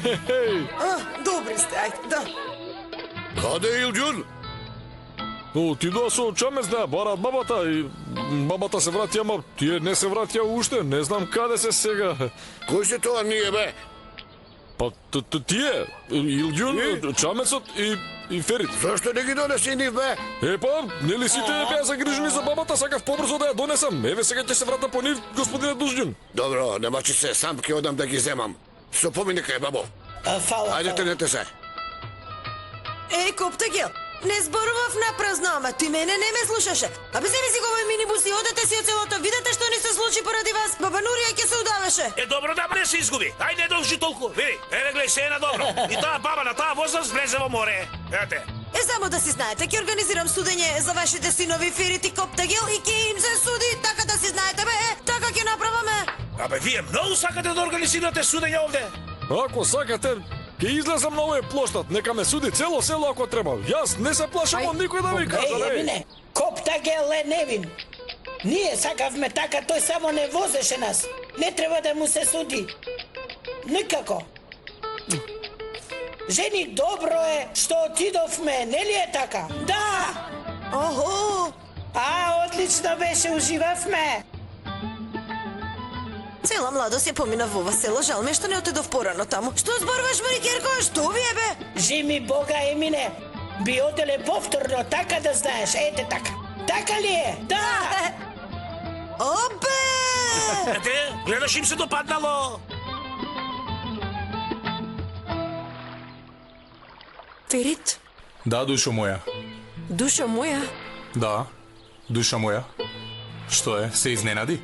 S4: Добри сте, ајде, да.
S5: Каде е Илѓун?
S1: Отидоа со Чамец да барат бабата и бабата се врати, ама тие не се вратија уште. Не знам каде се сега.
S5: Кој се тоа ние, бе?
S1: Па тие, Илѓун, Чамецот и Ферит.
S5: Зашто не ги донеси нив, бе?
S1: Епа, нели сите беа загрижени за бабата, сакав побрзо да ја донесам. Еве сега ќе се врата по нив, господине Дузѓун.
S5: Добро, немачи се, сам ќе одам да ги земам. Со помини кај бабо.
S3: Фала.
S5: Ајде, тренете се.
S4: Коптагел, не зборував напразно, ама ти мене не ме слушаше. Абе, земи си го овој минибус и одете си од селото, видете што ни се случи поради вас. Баба Нурија ќе се удавеше.
S6: Добро да не се изгуби. Ајде, должи толку. Види, еве гледај се е на добро. И таа баба на таа возраст влезе во море. Ете.
S4: Само да си знаете, ќе организирам судење за вашите синови Ферит и Коптагел и ќе им се суди, така да си знаете, бе, така ќе направаме.
S6: Абе, вие многу сакате да организирате судење овде.
S1: Ако сакате, ќе излезам на овој плоштад, нека ме суди цело село ако треба. Јас не се плашам од никој да ми кажа,
S3: Емине, Коптагел е невин. Ние сакавме така, тој само не возеше нас. Не треба да му се суди. Никако. Жени, добро е што отидовме, нели е така? Да!
S4: Охо!
S3: Одлично беше, уживавме.
S4: Цела младост ја помина во ова село, жал ме што не отидов порано таму. Што зборуваш, Марикерко? Што ви е, бе?
S3: Жими Бога, Емине. Би оделе повторно, така да знаеш, ете така. Така ли е? Да!
S4: Обе!
S6: Ете, гледаш им се допаднало.
S4: Ферит?
S2: Да, душо моја.
S4: Душа моја?
S2: Да, душа моја. Што е, се изненади?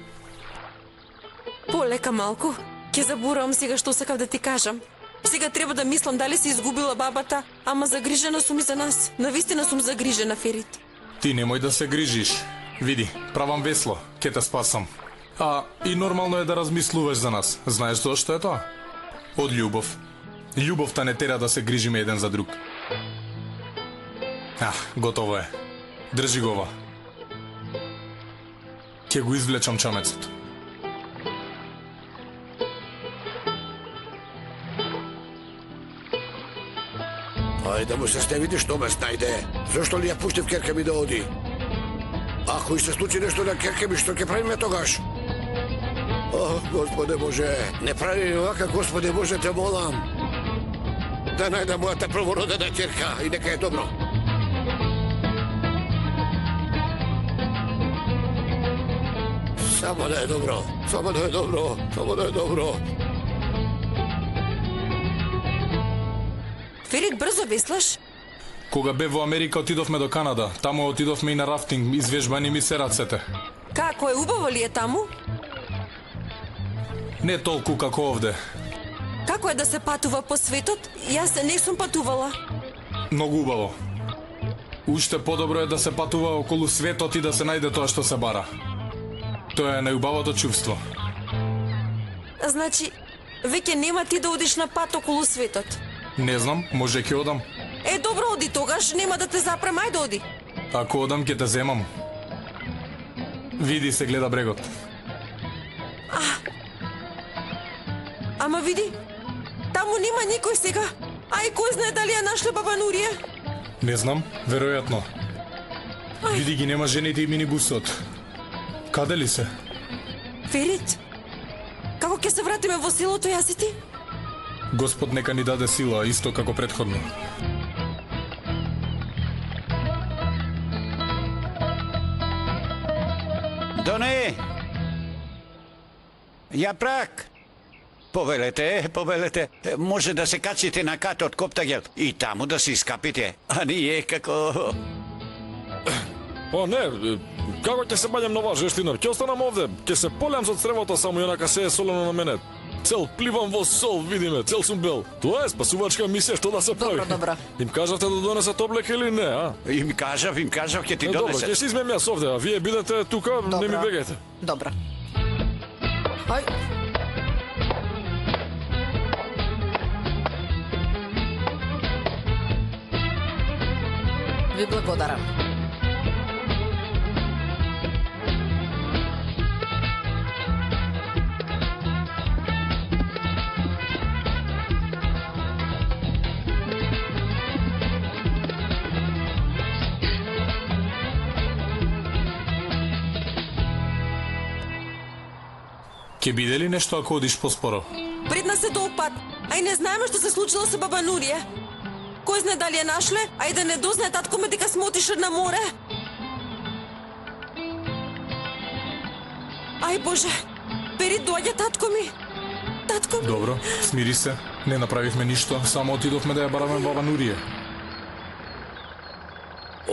S4: Полека малку. Ќе заборавам сега што сакав да ти кажам. Сега треба да мислам дали си изгубила бабата, ама загрижена сум и за нас. Навистина сум загрижена, Ферит.
S2: Ти немој да се грижиш. Види, правам весло, ќе те спасам. И нормално е да размислуваш за нас. Знаеш зошто е тоа? Од љубов. Љубовта не тера да се грижиме еден за друг. Готово е. Држи го ова. Ќе го извлечам чамецот.
S5: Ајде да му се стевите што ме снајде. Зошто ли ја пушти в керка ми да оди? Ако и се случи нешто на керка ми, што ќе правиме тогаш? Господе Боже, не прави ми вака, Господе Боже, те молам. Да најдам мојата првородена керка и нека е добро. Само да е добро, само да е добро, само да е добро.
S4: Ферит, брзо веслаш?
S2: Кога бев во Америка, отидовме до Канада. Таму отидовме и на рафтинг, извежбани ми се рацете.
S4: Како е, убаво ли е таму?
S2: Не толку како овде.
S4: Како е да се патува по светот? Јас не сум патувала.
S2: Многу убаво. Уште подобро е да се патува околу светот и да се најде тоа што се бара. Тоа е најубавото чувство.
S4: Значи, веќе нема ти да одиш на пат околу светот.
S2: Не знам, може ќе одам.
S4: Е, добро, оди тогаш, нема да те запрем, ајде оди.
S2: Ако одам ќе те земам. Види се гледа брегот.
S4: Ама види, таму нема никој сега. Ај, кој знае дали ја нашле баба Нурија?
S2: Не знам, веројатно. Види ги нема жените и минибусот. Каде ли се?
S4: Ферит, како ќе се вратиме во селото јас и ти?
S2: Господ нека ни даде сила, исто како претходно.
S10: Доне! Јапрак! Повелете, може да се качите на катот Коптагел и таму да се искапите, а ние како...
S1: Па не, како ќе се баѓам на оваа жештина? Ќе останам овде, ќе се полям со цревото, само јонака се е солено на мене. Цел пливам во сол, видиме, цел сум бел. Тоа е спасувачка мисија, што да се прави.
S7: Добро.
S1: Им кажавте да донесат облек или не, а?
S10: Им кажав, ќе ти
S1: Добро,
S10: донесат.
S1: ќе се измем јас овде, а вие бидете тука, не ми бегајте.
S7: Добро. Ај. Ви благодарам.
S2: Ќе биде ли нешто ако одиш поспоро?
S4: Пред нас е долг пат. Ај, не знаеме што се случило со баба Нурија. Кој знае дали ја нашле? Ај да не дознае татко ме дека сме отишли на море. Ај, Боже, Пери, доаѓа татко ми. Татко ми.
S2: Добро, смири се. Не направивме ништо, само отидовме да ја бараме баба Нурија.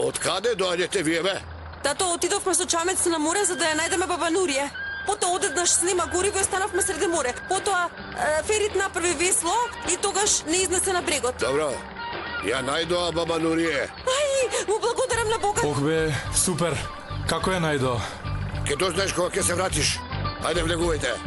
S5: Од каде доаѓате вие, бе?
S4: Тато, отидовме со чамец на море за да ја најдеме баба Нурија. Потоа одеднаш снима гориво и останавме среде море. Потоа Ферит направи весло и тогаш не изнесе на брегот.
S5: Добро, ја најдоа баба Нурија.
S4: Ај, му благодарам на Бога.
S2: Ох бе, супер. Како ја најдо?
S5: Ке дознаеш кога ќе се вратиш. Ајде, влегувајте.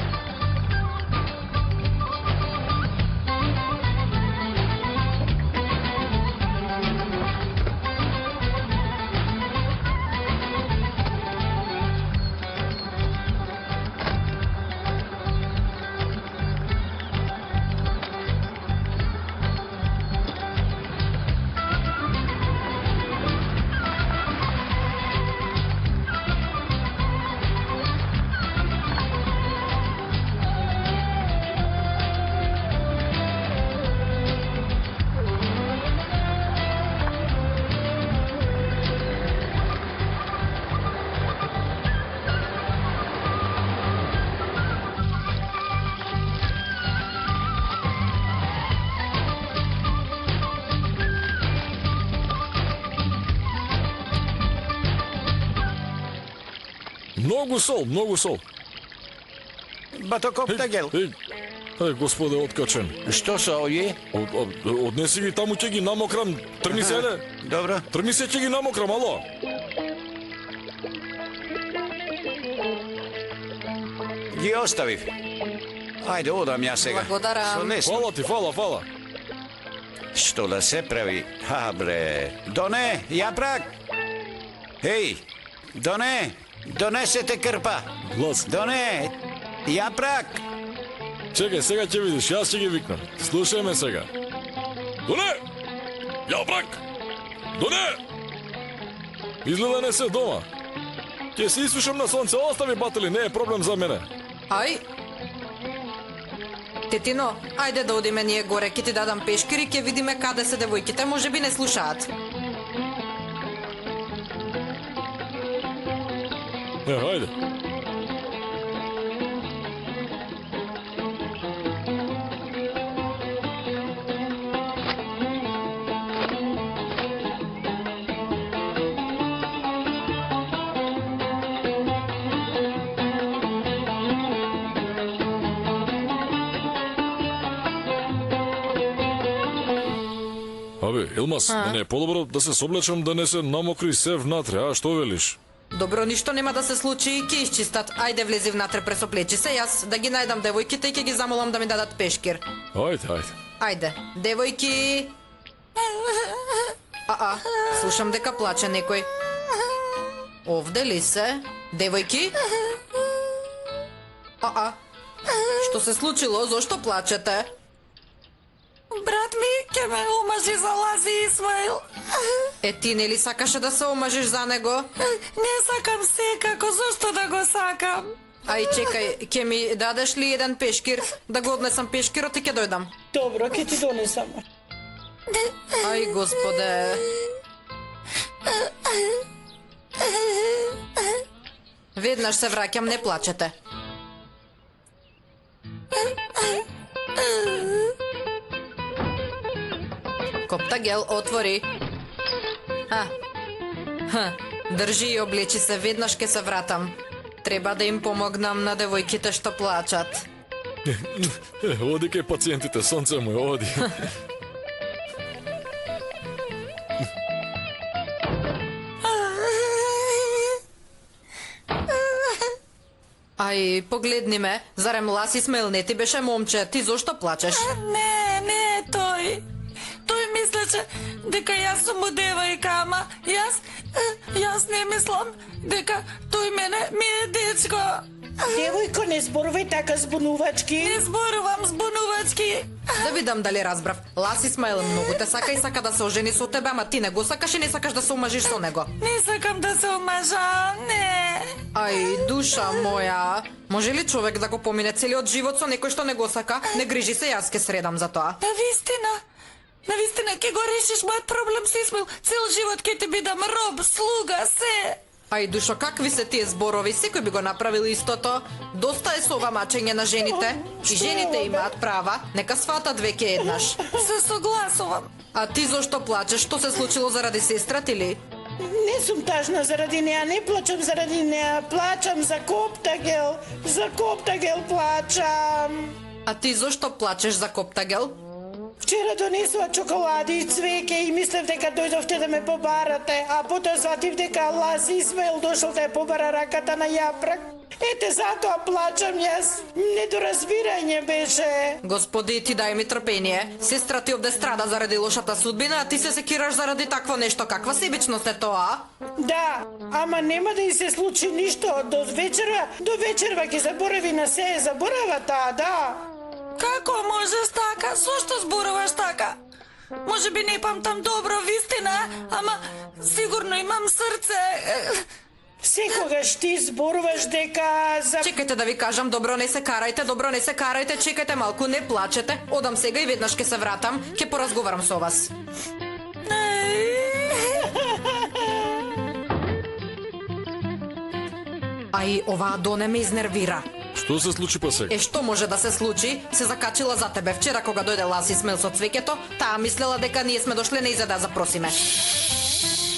S1: Многу сол.
S10: Бато Коптагел.
S1: Еј, господе, откачен.
S10: Што со овие?
S1: Однеси ги таму, ќе ги намокрам. Тргни се, еде.
S10: Добро.
S1: Тргни се, ќе ги намокрам, ало.
S10: Ги оставив. Ајде, одам ја сега.
S7: Благодарам.
S10: Со лесно.
S1: Фала ти, фала.
S10: Што да се прави? Ха, бре. Доне, Јапрак. Еј, Доне, донесете крпа.
S1: Глас.
S10: Доне, Јапрак.
S1: Чекај, сега ќе видиш, јас ќе ги викнам. Слушај ме сега. Доне! Јапрак! Доне! Изгледа не се дома. Ќе се исушам на сонце, остави батели, не е проблем за мене.
S7: Ај. Тетино, ајде да одиме ние горе, ќе ти дадам пешкир и ќе видиме каде се девојките, може би не слушаат.
S1: Ајде. Абе, Елмас, не е подобро да се соблечам да не се намокри се внатре, а што велиш?
S7: Добро, ништо нема да се случи и ќе исчистат. Ајде влези внатре, пресоплечи се, јас да ги најдам девојките и ќе ги замолам да ми дадат пешкир.
S1: Ајде.
S7: Ајде, девојки. Слушам дека плаче некој. Овде ли се? Девојки? Што се случило? Зошто плачете?
S4: Брат ми ќе ме омажи за Ласи Исмаил.
S7: Ти нели сакаше да се омажиш за него?
S4: Не сакам секако, зошто да го сакам?
S7: Ај, чекај, ќе ми дадеш ли еден пешкир? Да го однесам пешкирот и ќе дојдам.
S3: Добро, ќе ти донесам.
S7: Ај, господе. Веднаш се враќам, не плачете. Коптагел, отвори. Држи и облечи се, веднаш ке се вратам. Треба да им помогнам на девојките што плачат.
S1: Оди кај пациентите, сонце мој, оди.
S7: Ај, погледни ме, зарем Ласи Исмаил не ти беше момче, ти зошто плачеш?
S4: Не, тој. Тој мислеше дека јас сум му девојка, ама јас не мислам дека тој мене ми е дечко.
S3: Девојко, не зборувај така збунувачки.
S4: Не зборувам збунувачки.
S7: Да видам дали разбрав. Ласи Исмаил многу те сака и сака да се ожени со тебе, ама ти не го сакаш и не сакаш да се омажиш со него.
S4: Не сакам да се омажам, не.
S7: Ај, душа моја. Може ли човек да го помине целиот живот со некој што не го сака? Не грижи се, јас ке средам за тоа.
S4: Навистина ќе го решиш мојот проблем со Исмаил. Цел живот ќе ти бидам роб, слуга, се.
S7: Ај, душо, какви се тие зборови? Секој би го направил истото. Доста е со ова мачење на жените. И жените имаат права. Нека сватат веќе еднаш.
S4: Се согласувам.
S7: А ти зошто плачеш? Што се случило заради сестрата или?
S3: Не сум тажна заради неа, не плачам заради неа. Плачам за Коптагел. За Коптагел плачам.
S7: А ти зошто плачеш за Коптагел?
S3: Вчера донесува чоколади и цвеќе и мислев дека дојдовте да ме побарате, а потоа сватив дека Ласи Исмаил дошол да ја побара раката на Јапрак. Ете, затоа плачам јас. Недоразбирање беше.
S7: Господи, ти дај ми трпение. Сестра ти овде страда заради лошата судбина, а ти се секираш заради такво нешто. Каква себичност е тоа?
S3: Да, ама нема да и се случи ништо. До вечерва ќе заборави на се. Заборава таа, да.
S4: Како можеш така? Зошто зборуваш така? Може би не памтам добро, вистина, ама сигурно имам срце.
S3: Секогаш ти зборуваш дека за...
S7: Чекајте да ви кажам, добро не се карајте, чекајте малку, не плачете. Одам сега и веднаш ке се вратам, ке поразговарам со вас. Ај, оваа Доне ме изнервира.
S1: Што се случи па сега?
S7: Што може да се случи? Се закачила за тебе. Вчера кога дојде Ласи Исмаил со цвеќето, таа мислела дека ние сме дошле неј за да запросиме.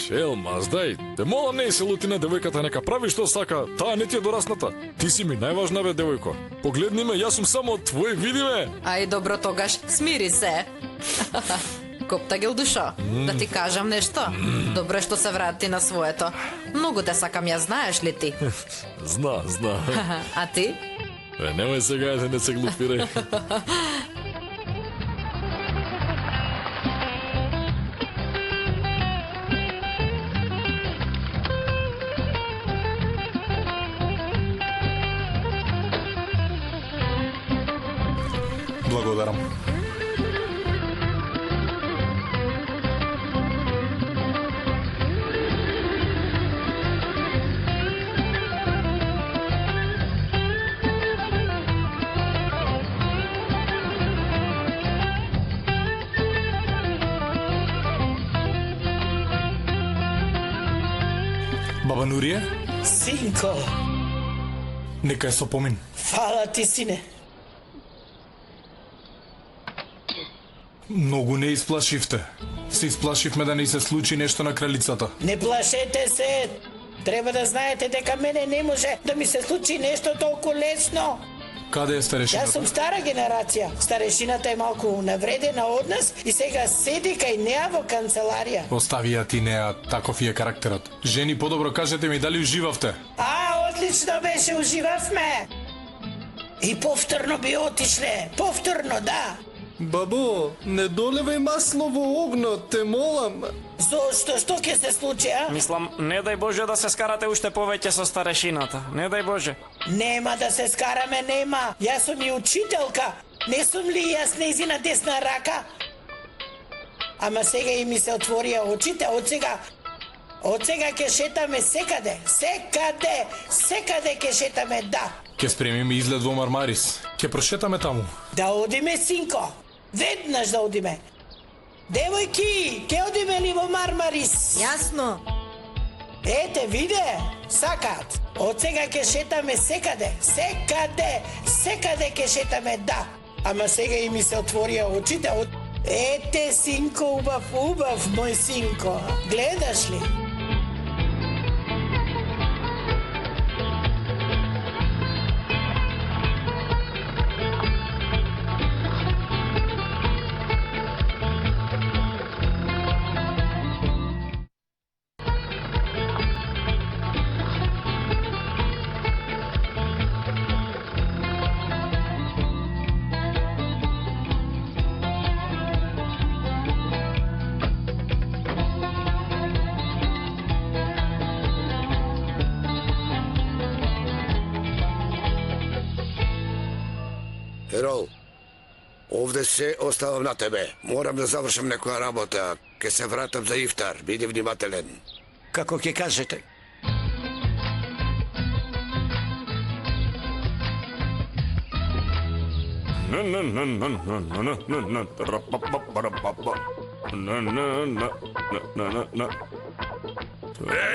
S1: Елма, здај, те молам не се лути на девојката, нека прави што сака, таа не ти е дорасната. Ти си ми најважна, бе, девојко. Погледни ме, јас сум само твој, види ме.
S7: Ај, добро тогаш, смири се. Коптагел, душо, да ти кажам нешто? Добро што се врати на своето. Многу те сакам, ја знаеш ли ти?
S1: Зна.
S7: А ти?
S1: Немој сега да не се глупирај.
S2: Благодарам. Баба Нурија?
S3: Синко.
S2: Нека е со помин.
S3: Фала ти, сине.
S2: Многу не исплашивте. Се исплашивме да не се случи нешто на кралицата.
S3: Не плашете се. Треба да знаете дека мене не може да ми се случи нешто толку лесно.
S2: Каде е старешината?
S3: Јас сум стара генерација. Старешината е малку навредена од нас и сега седи кај неа во канцеларија.
S2: Остави ја ти неа, таков е карактерот. Жени, подобро кажете ми дали уживавте?
S3: Одлично беше, уживавме. И повторно би отишле. Повторно, да.
S8: Бабо, не доливај масло во огнот, те молам.
S3: Зошто? Што ќе се случи, а?
S9: Мислам, не дај Боже да се скарате уште повеќе со старешината. Не дај Боже.
S3: Нема да се скараме, нема. Јас сум и учителка. Не сум ли јас нејзина десна рака? Ама сега и ми се отворија очите, од сега ќе шетаме секаде, секаде ќе шетаме, да.
S2: Ќе спремиме излет во Мармарис. Ќе прошетаме таму.
S3: Да одиме, синко, веднаш да одиме. Девојки, ќе одиме ли во Мармарис?
S4: Јасно.
S3: Ете, виде, сакаат. Од сега ќе шетаме секаде ќе шетаме, да. Ама сега и ми се отворија очите, Ете, синко, убав, мој синко. Гледаш ли?
S5: Ерол, овде се оставам на тебе. Морам да завршам некоја работа. Ке се вратам за ифтар. Биди внимателен.
S10: Како ќе кажете?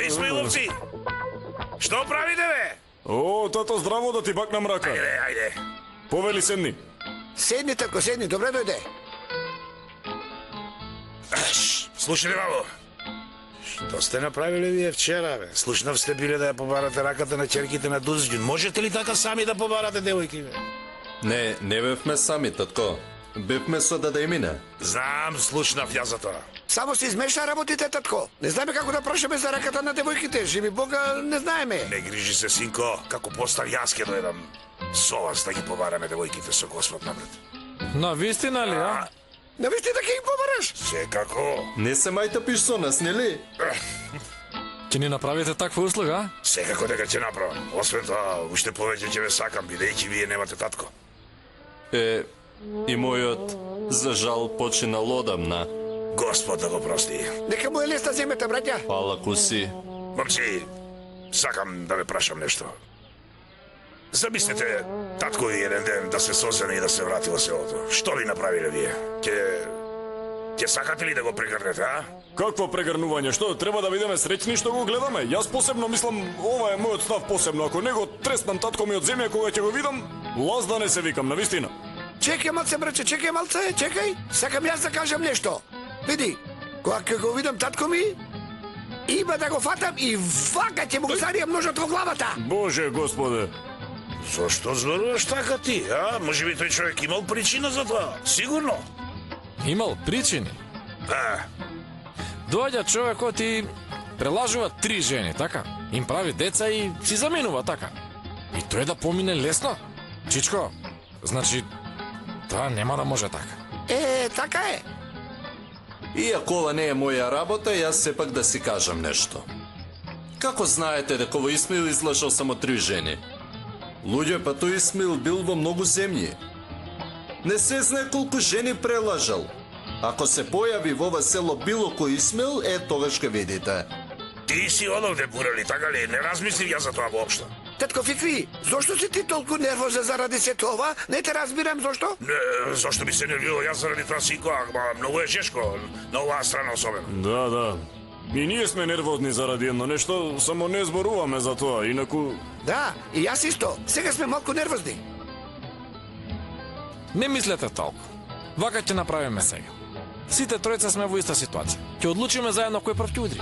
S6: Исмаиловци! Што правите, бе?
S1: О, тато, здраво да ти бакнам рака.
S6: Ајде.
S1: Повели седни.
S5: Седни, тако, седни. Добре дојде.
S6: Слушайте, бабо. Што сте направиле вие вчера, бе? Слушнав сте биле да ја побарате раката на ќерките на Дузџин. Можете ли така сами да побарате, девојки, бе?
S11: Не бевме сами, татко. Бевме со даде Емина.
S6: Знам, слушнав ја за тоа.
S5: Само се измеша работите, татко. Не знаеме како да прошеме за раката на девојките. Живи Бога, не знаеме.
S6: Не грижи се, синко. Како постар јас ќе дојдам со вас да ги побараме девојките со Господ напред.
S1: На вистина ли, а?
S5: На вистина ќе ги побараш?
S6: Секако.
S11: Не се мајтапиш со нас, нели?
S1: Ќе ни направите таква услуга, а?
S6: Секако дека ќе направам. Освен тоа, уште повеќе ќе ве сакам, бидејќи вие немате татко.
S11: И мојот, за жал, починал одамна.
S6: Господ да го прости.
S5: Нека му е леста земета, браќа.
S11: Фала, куси.
S6: Момци, сакам да ве прашам нешто. Замислете, татко и еден ден да се созене и да се врати во селото. Што ли направиле вие? Ќе сакате ли да го прегрнете, а?
S1: Какво прегрнување? Што, треба да бидеме среќни што го гледаме? Јас посебно мислам, ова е мојот став посебно. Ако не го треснам татко ми од земја кога ќе го видам, лаз да не се викам, на вистина.
S5: Чекај малце, браче, чекај. Сакам јас да кажам нешто. Види, кога ќе го видам татко ми, има да го фатам и вака ќе му го заријам ножот во главата.
S1: Боже, Господе.
S6: Зошто зборуваш така ти, а? Може би тој човек имал причина за тоа, сигурно.
S1: Имал причини? Доаѓа човекот и прелажува 3 жени, така? Им прави деца и си заминува, така? И тој да помине лесно? Чичко, значи, тоа нема да може така.
S5: Така е.
S11: Иако ова не е моја работа, јас сепак да си кажам нешто. Како знаете дека во Исмаил излажал само 3 жени? Луѓе, па тој Исмаил бил во многу земји. Не се знае колку жени прелажал. Ако се појави во ова село било кој Исмаил, тогаш ќе видите.
S6: Ти си одовде, Бурели, така ли? Не размислив ја за тоа воопшто.
S5: Татко Фикри, зошто си ти толку нервозен заради сето ова? Не те разбирам зошто?
S6: Не, зошто би се нервирал јас заради тоа, синко, многу е чешко, на оваа страна особено.
S1: Да. И ние сме нервозни заради едно нешто, само не зборуваме за тоа, инаку...
S5: Да, и јас исто. Сега сме малку нервозни.
S1: Не мислете толку. Вака ќе направиме сега. Сите тројца сме во иста ситуација. Ќе одлучиме заедно кој прв ќе удри.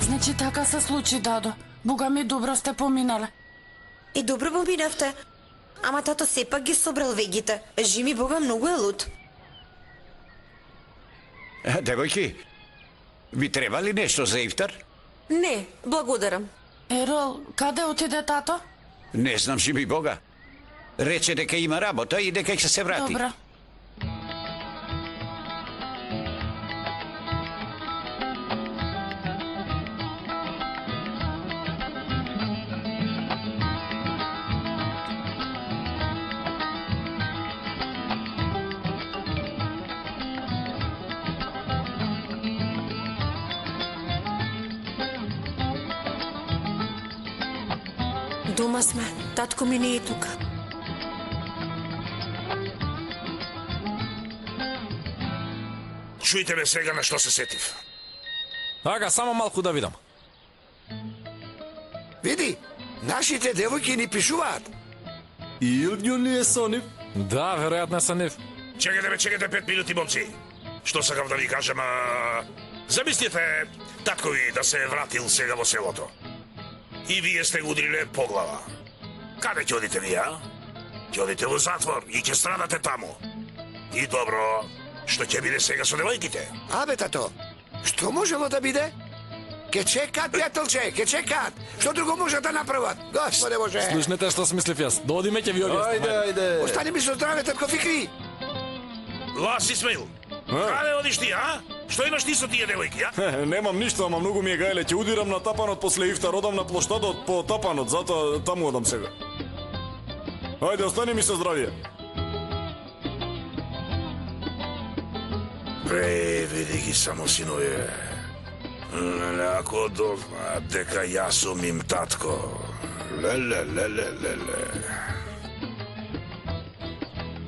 S12: Значи така се случи, дадо. Бога ми, добро сте поминале.
S4: И добро поминавте. Ама тато сепак ги собрал вегите. Жими Бога многу е луд.
S10: Девојки, ви треба ли нешто за ифтар?
S4: Не, благодарам.
S12: Ерол, каде отиде тато?
S10: Не знам, живи Бога. Рече дека има работа и дека ќе се врати.
S12: Добра.
S4: Дома сме. Татко ми не е тука.
S6: Чујте ме сега на што се сетив.
S1: Ага, само малку да видам.
S5: Види, нашите девојки ни пишуваат.
S11: И Илгјун ли е со нив?
S1: Да, веројатно са нив.
S6: Чекайте 5 минути, момци. Што сакав да ви кажам, замислите татко ви да се е вратил сега во селото. И вие сте го удриле по глава. Каде ќе одите вие, а? Ќе одите во затвор и ќе страдате таму. И добро, што ќе биде сега со девојките?
S5: Абе, тато, што можело да биде? Ке чекат, пријателче, ке чекат. Што друго може да направат? Господе Боже.
S1: Слушнете што смислив јас. Да одиме ќе ви објаснам.
S11: Ајде.
S5: Остани ми со здраве, татко Фикри.
S6: Лас Исмаил, каде одиш ти, а? Што имаш ти со тие девојки, а?
S1: Немам ништо, ама многу ми е гајле. Ќе удирам на тапанот после ифтар, одам на плоштадот по тапанот, затоа таму одам сега. Ајде, остани ми со здравје.
S6: Види ги само синове. Ако дознаат дека јас сум им татко. Леле.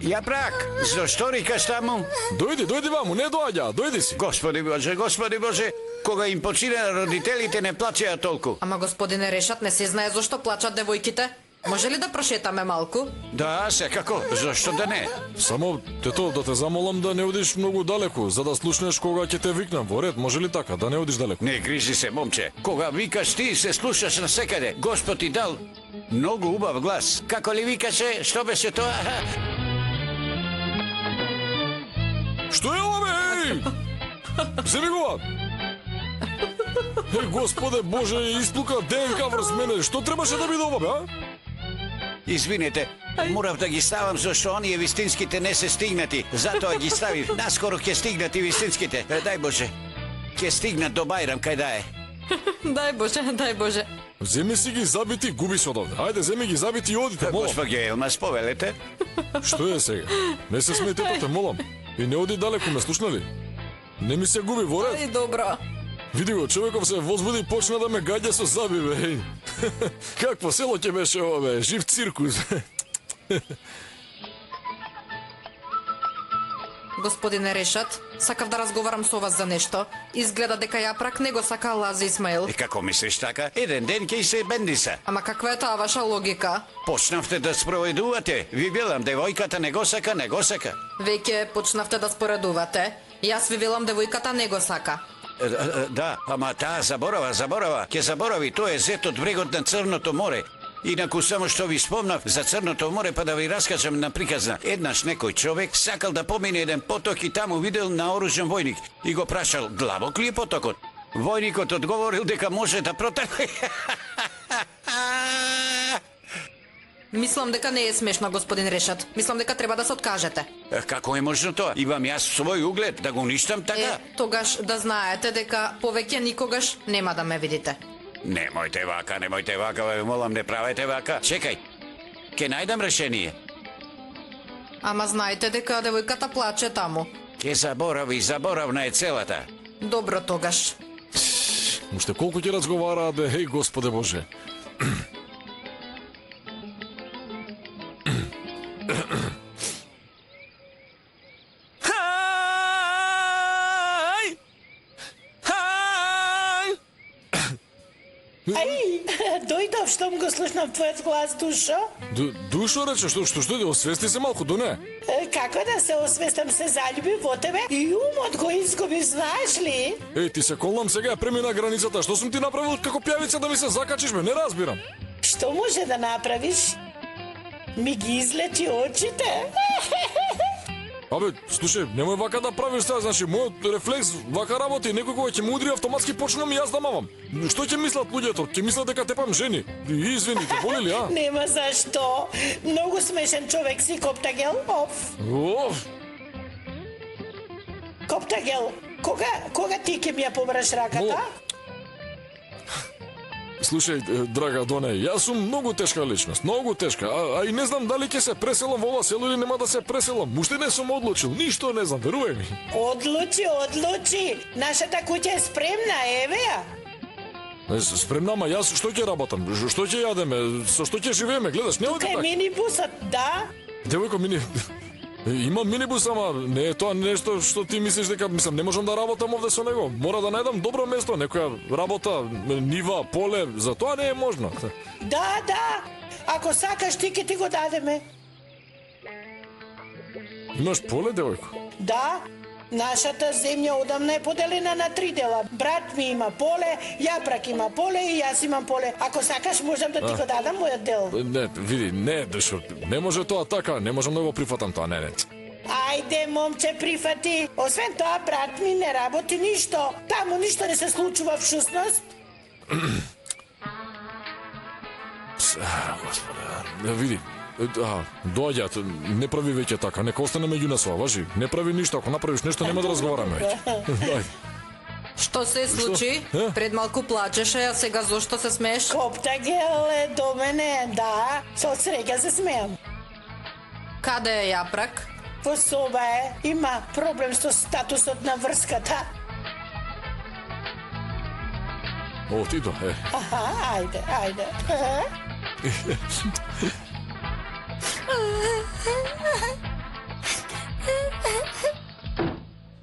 S10: Јапрак, зашто рикаш таму?
S1: Дојди ваму, не доаѓа, дојди си.
S10: Господи Боже, кога им почине родителите не плачеа толку.
S7: Ама господине Решат, не се знае зошто плачат девојките. Може ли да прошетаме малку?
S10: Да, секако, зашто да не?
S1: Само, тето, да те замолам да не одиш многу далеку, за да слушнеш кога ќе те викнам. Во ред, може ли така, да не одиш далеку?
S10: Не грижи се, момче. Кога викаш ти, се слушаш на секаде. Господ ти дал многу убав глас. Како ли викаше, што беше тоа?
S1: Што е ова, бе? Земи го! Господе Боже, исплука ДНК врз мене. Што требаше да биде ова, бе, а?
S10: Извинете, морав да ги ставам зашто оние вистинските не се стигнати. Затоа ги ставив. Наскоро ќе стигнат и вистинските. Дај Боже. Ќе стигнат до Бајрам, кај да е.
S7: Дај Боже.
S1: Земи си ги забити, губи се одовде. Ајде, земи ги забити и одите, молам.
S10: Госпоѓо Елмас, повелете.
S1: Што е сега? Не се смеј, тето, те молам. И не оди далеку, ме слушна ли? Не ми се губи, во ред.
S7: Ај, добро.
S1: Види го, човеков се возбуди и почна да ме гаѓа со заби, бе. Какво село ќе беше ова, бе? Жив циркус.
S7: Господине Решат, сакав да разговарам со вас за нешто. Изгледа дека Јапрак не го сака Лази Исмаил.
S10: И како мислиш така? Еден ден ќе се бендиса.
S7: Ама каква е таа ваша логика?
S10: Почнавте да спроведувате. Ви велам, девојката не го сака.
S7: Веќе почнавте да споредувате. Јас ви велам, девојката не го сака.
S10: Да, ама таа заборава. Ке заборави, тоа е зет од брегот на Црното море. Инаку само што ви спомнав за Црното море, па да ви раскажам на приказна. Еднаш некој човек сакал да помине еден поток и таму видел наоружен војник и го прашал, длабок ли е потокот? Војникот одговорил дека може да протака.
S7: Мислам дека не е смешно, господин Решат. Мислам дека треба да се откажете.
S10: Како е можно тоа? Имам јас свој углед да го уништам така?
S7: Тогаш да знаете дека повеќе никогаш нема да ме видите.
S10: Немојте вака, ве молам, не правете вака. Чекај, ке најдам решение.
S7: Ама знаете дека девојката плаче таму.
S10: Ке заборавна е целата.
S7: Добро тогаш.
S1: Уште колку ќе разговараат, бе, еј, Господе Боже.
S3: Дојдов штом го слушнав твојот глас, Душо.
S1: Душо рече, што освести се малку, до не?
S3: Како да се освестам, се заљуби во тебе и умот го изгуби, знаеш ли?
S1: Еј, ти се колнам сега, премина границата. Што сум ти направил како пјавица да ми се закачиш, бе? Не разбирам.
S3: Што може да направиш? Ми ги излети очите.
S1: Абе, слушај, немој вака да правиш сега, значи, мојот рефлекс вака работи, некој кога ќе му удри автоматски почнувам и јас да мамам. Што ќе мислат луѓето? Ќе мислат дека тепам жени. Извините, боли ли, а?
S3: Нема зашто. Многу смешен човек си, Коптагел.
S1: Оф.
S3: Коптагел, кога ти ќе ми ја побраш раката?
S1: Слушај, драга Доне, јас сум многу тешка личност, многу тешка, а и не знам дали ќе се преселам во ова село или нема да се преселам. Уште не сум одлучил, ништо не знам, верувај ми.
S3: Одлучи. Нашата куќа е спремна, еве ја.
S1: Спремна, ама јас што ќе работам? Што ќе јадеме? Со што ќе живееме? Гледаш, не оди
S3: Тука е
S1: така.
S3: минибусот, да?
S1: Девојко, има минибус, ама не е тоа нешто што ти мислиш дека, мислам, не можам да работам овде со него. Мора да најдам добро место, некоја работа, нива, поле, за тоа не е можно.
S3: Да. Ако сакаш, ти ќе ти го дадеме.
S1: Имаш поле, девојко?
S3: Да, нашата земја одамна е поделена на 3 дела. Брат ми има поле, Јапрак има поле и јас имам поле. Ако сакаш, можам да ти го дадам мојот дел.
S1: Не, види, не, Душо, не може тоа така, не можам да го прифатам тоа, не.
S3: Ајде, момче, прифати. Освен тоа, брат ми не работи ништо. Таму ништо не се случува всушност.
S1: Господе, види, доаѓаат, не прави веќе така, нека остане меѓу нас ова, важи. Не прави ништо, ако направиш нешто нема да разговараме веќе.
S7: Што се случи? Пред малку плачеше, а сега зошто се смееш?
S3: Коптагел е до мене, да. Со среќа се смеам.
S7: Каде е Јапрак?
S3: Во соба е, има проблем со статусот на врската.
S1: Отидо, е.
S3: Ајде.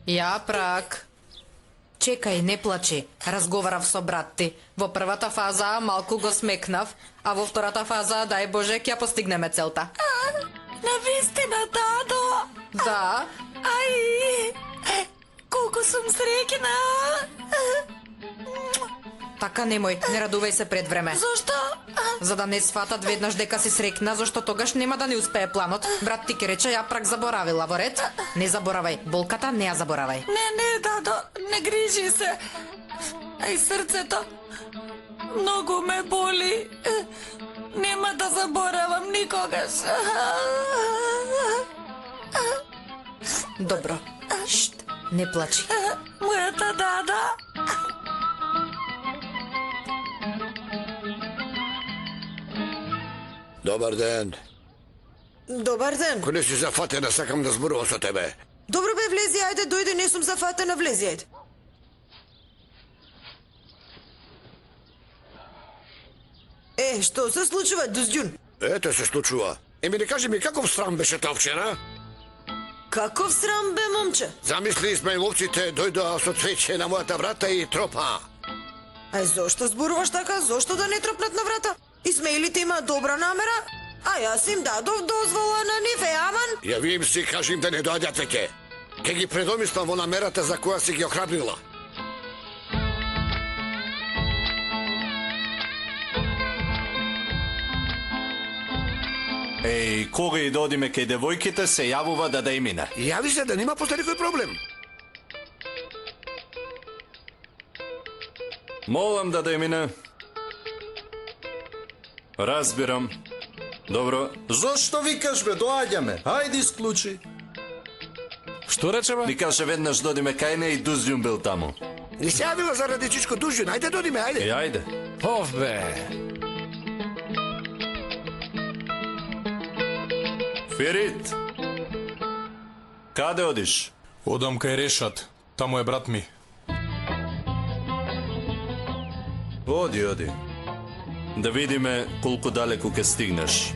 S7: Јапрак. Чекај, не плачи. Разговарав со брат ти. Во првата фаза малку го смекнав, а во втората фаза, дај Боже, ќе ја постигнеме целта.
S4: Навистина, дадо.
S7: Да.
S4: Ај, колку сум среќна.
S7: Така немој, не радувај се пред време.
S4: Зошто?
S7: За да не сватат веднаш дека си срекна, зашто тогаш нема да не успее планот. Брат ти ќе рече, Јапрак заборавила, во ред? Не заборавај, болката не ја заборавај.
S4: Не, дадо, не грижи се. Ај срцето, многу ме боли. Нема да заборавам никогаш.
S7: Добро, шт, не плачи.
S4: Мојата дада.
S5: Добар ден.
S4: Добар ден.
S5: Ако не си зафатена, сакам да зборувам со тебе.
S4: Добро бе, влези, ајде, дојде, не сум зафатена, влези, ајде. Што се случува, Дуздјун?
S5: Ете се случува. Не кажи ми каков срам беше тоа вчера?
S4: Каков срам бе, момче?
S5: Замисли Исмаиловците дојдоа со цвеќе на мојата врата и тропа.
S4: Ај зошто зборуваш така? Зошто да не тропнат на врата? Исмаилите има добра намера, а јас им дадов дозвола на нив, аман.
S5: Јавим си, кажи им да не доаѓат веќе. Ке ги предомислам во намерата за која си ги охрабрила.
S11: Кога и да одиме кај девојките, се јавува да им мине.
S5: Јави се да нема после никој проблем.
S11: Молам да им мине. Разбирам. Добро.
S8: Зошто викаш бе, доаѓаме? Ајде исклучи.
S1: Што рече бе?
S11: Ми каже веднаш додиме кај не и Дуздјун бил таму.
S5: Не се јавила заради чичко Дуздјун, ајде додиме, ајде.
S11: Ајде.
S1: Оф бе.
S11: Ферит. Каде одиш?
S2: Одам кај Решат. Таму е брат ми.
S11: Оди. Да видиме колку далеку ќе стигнеш.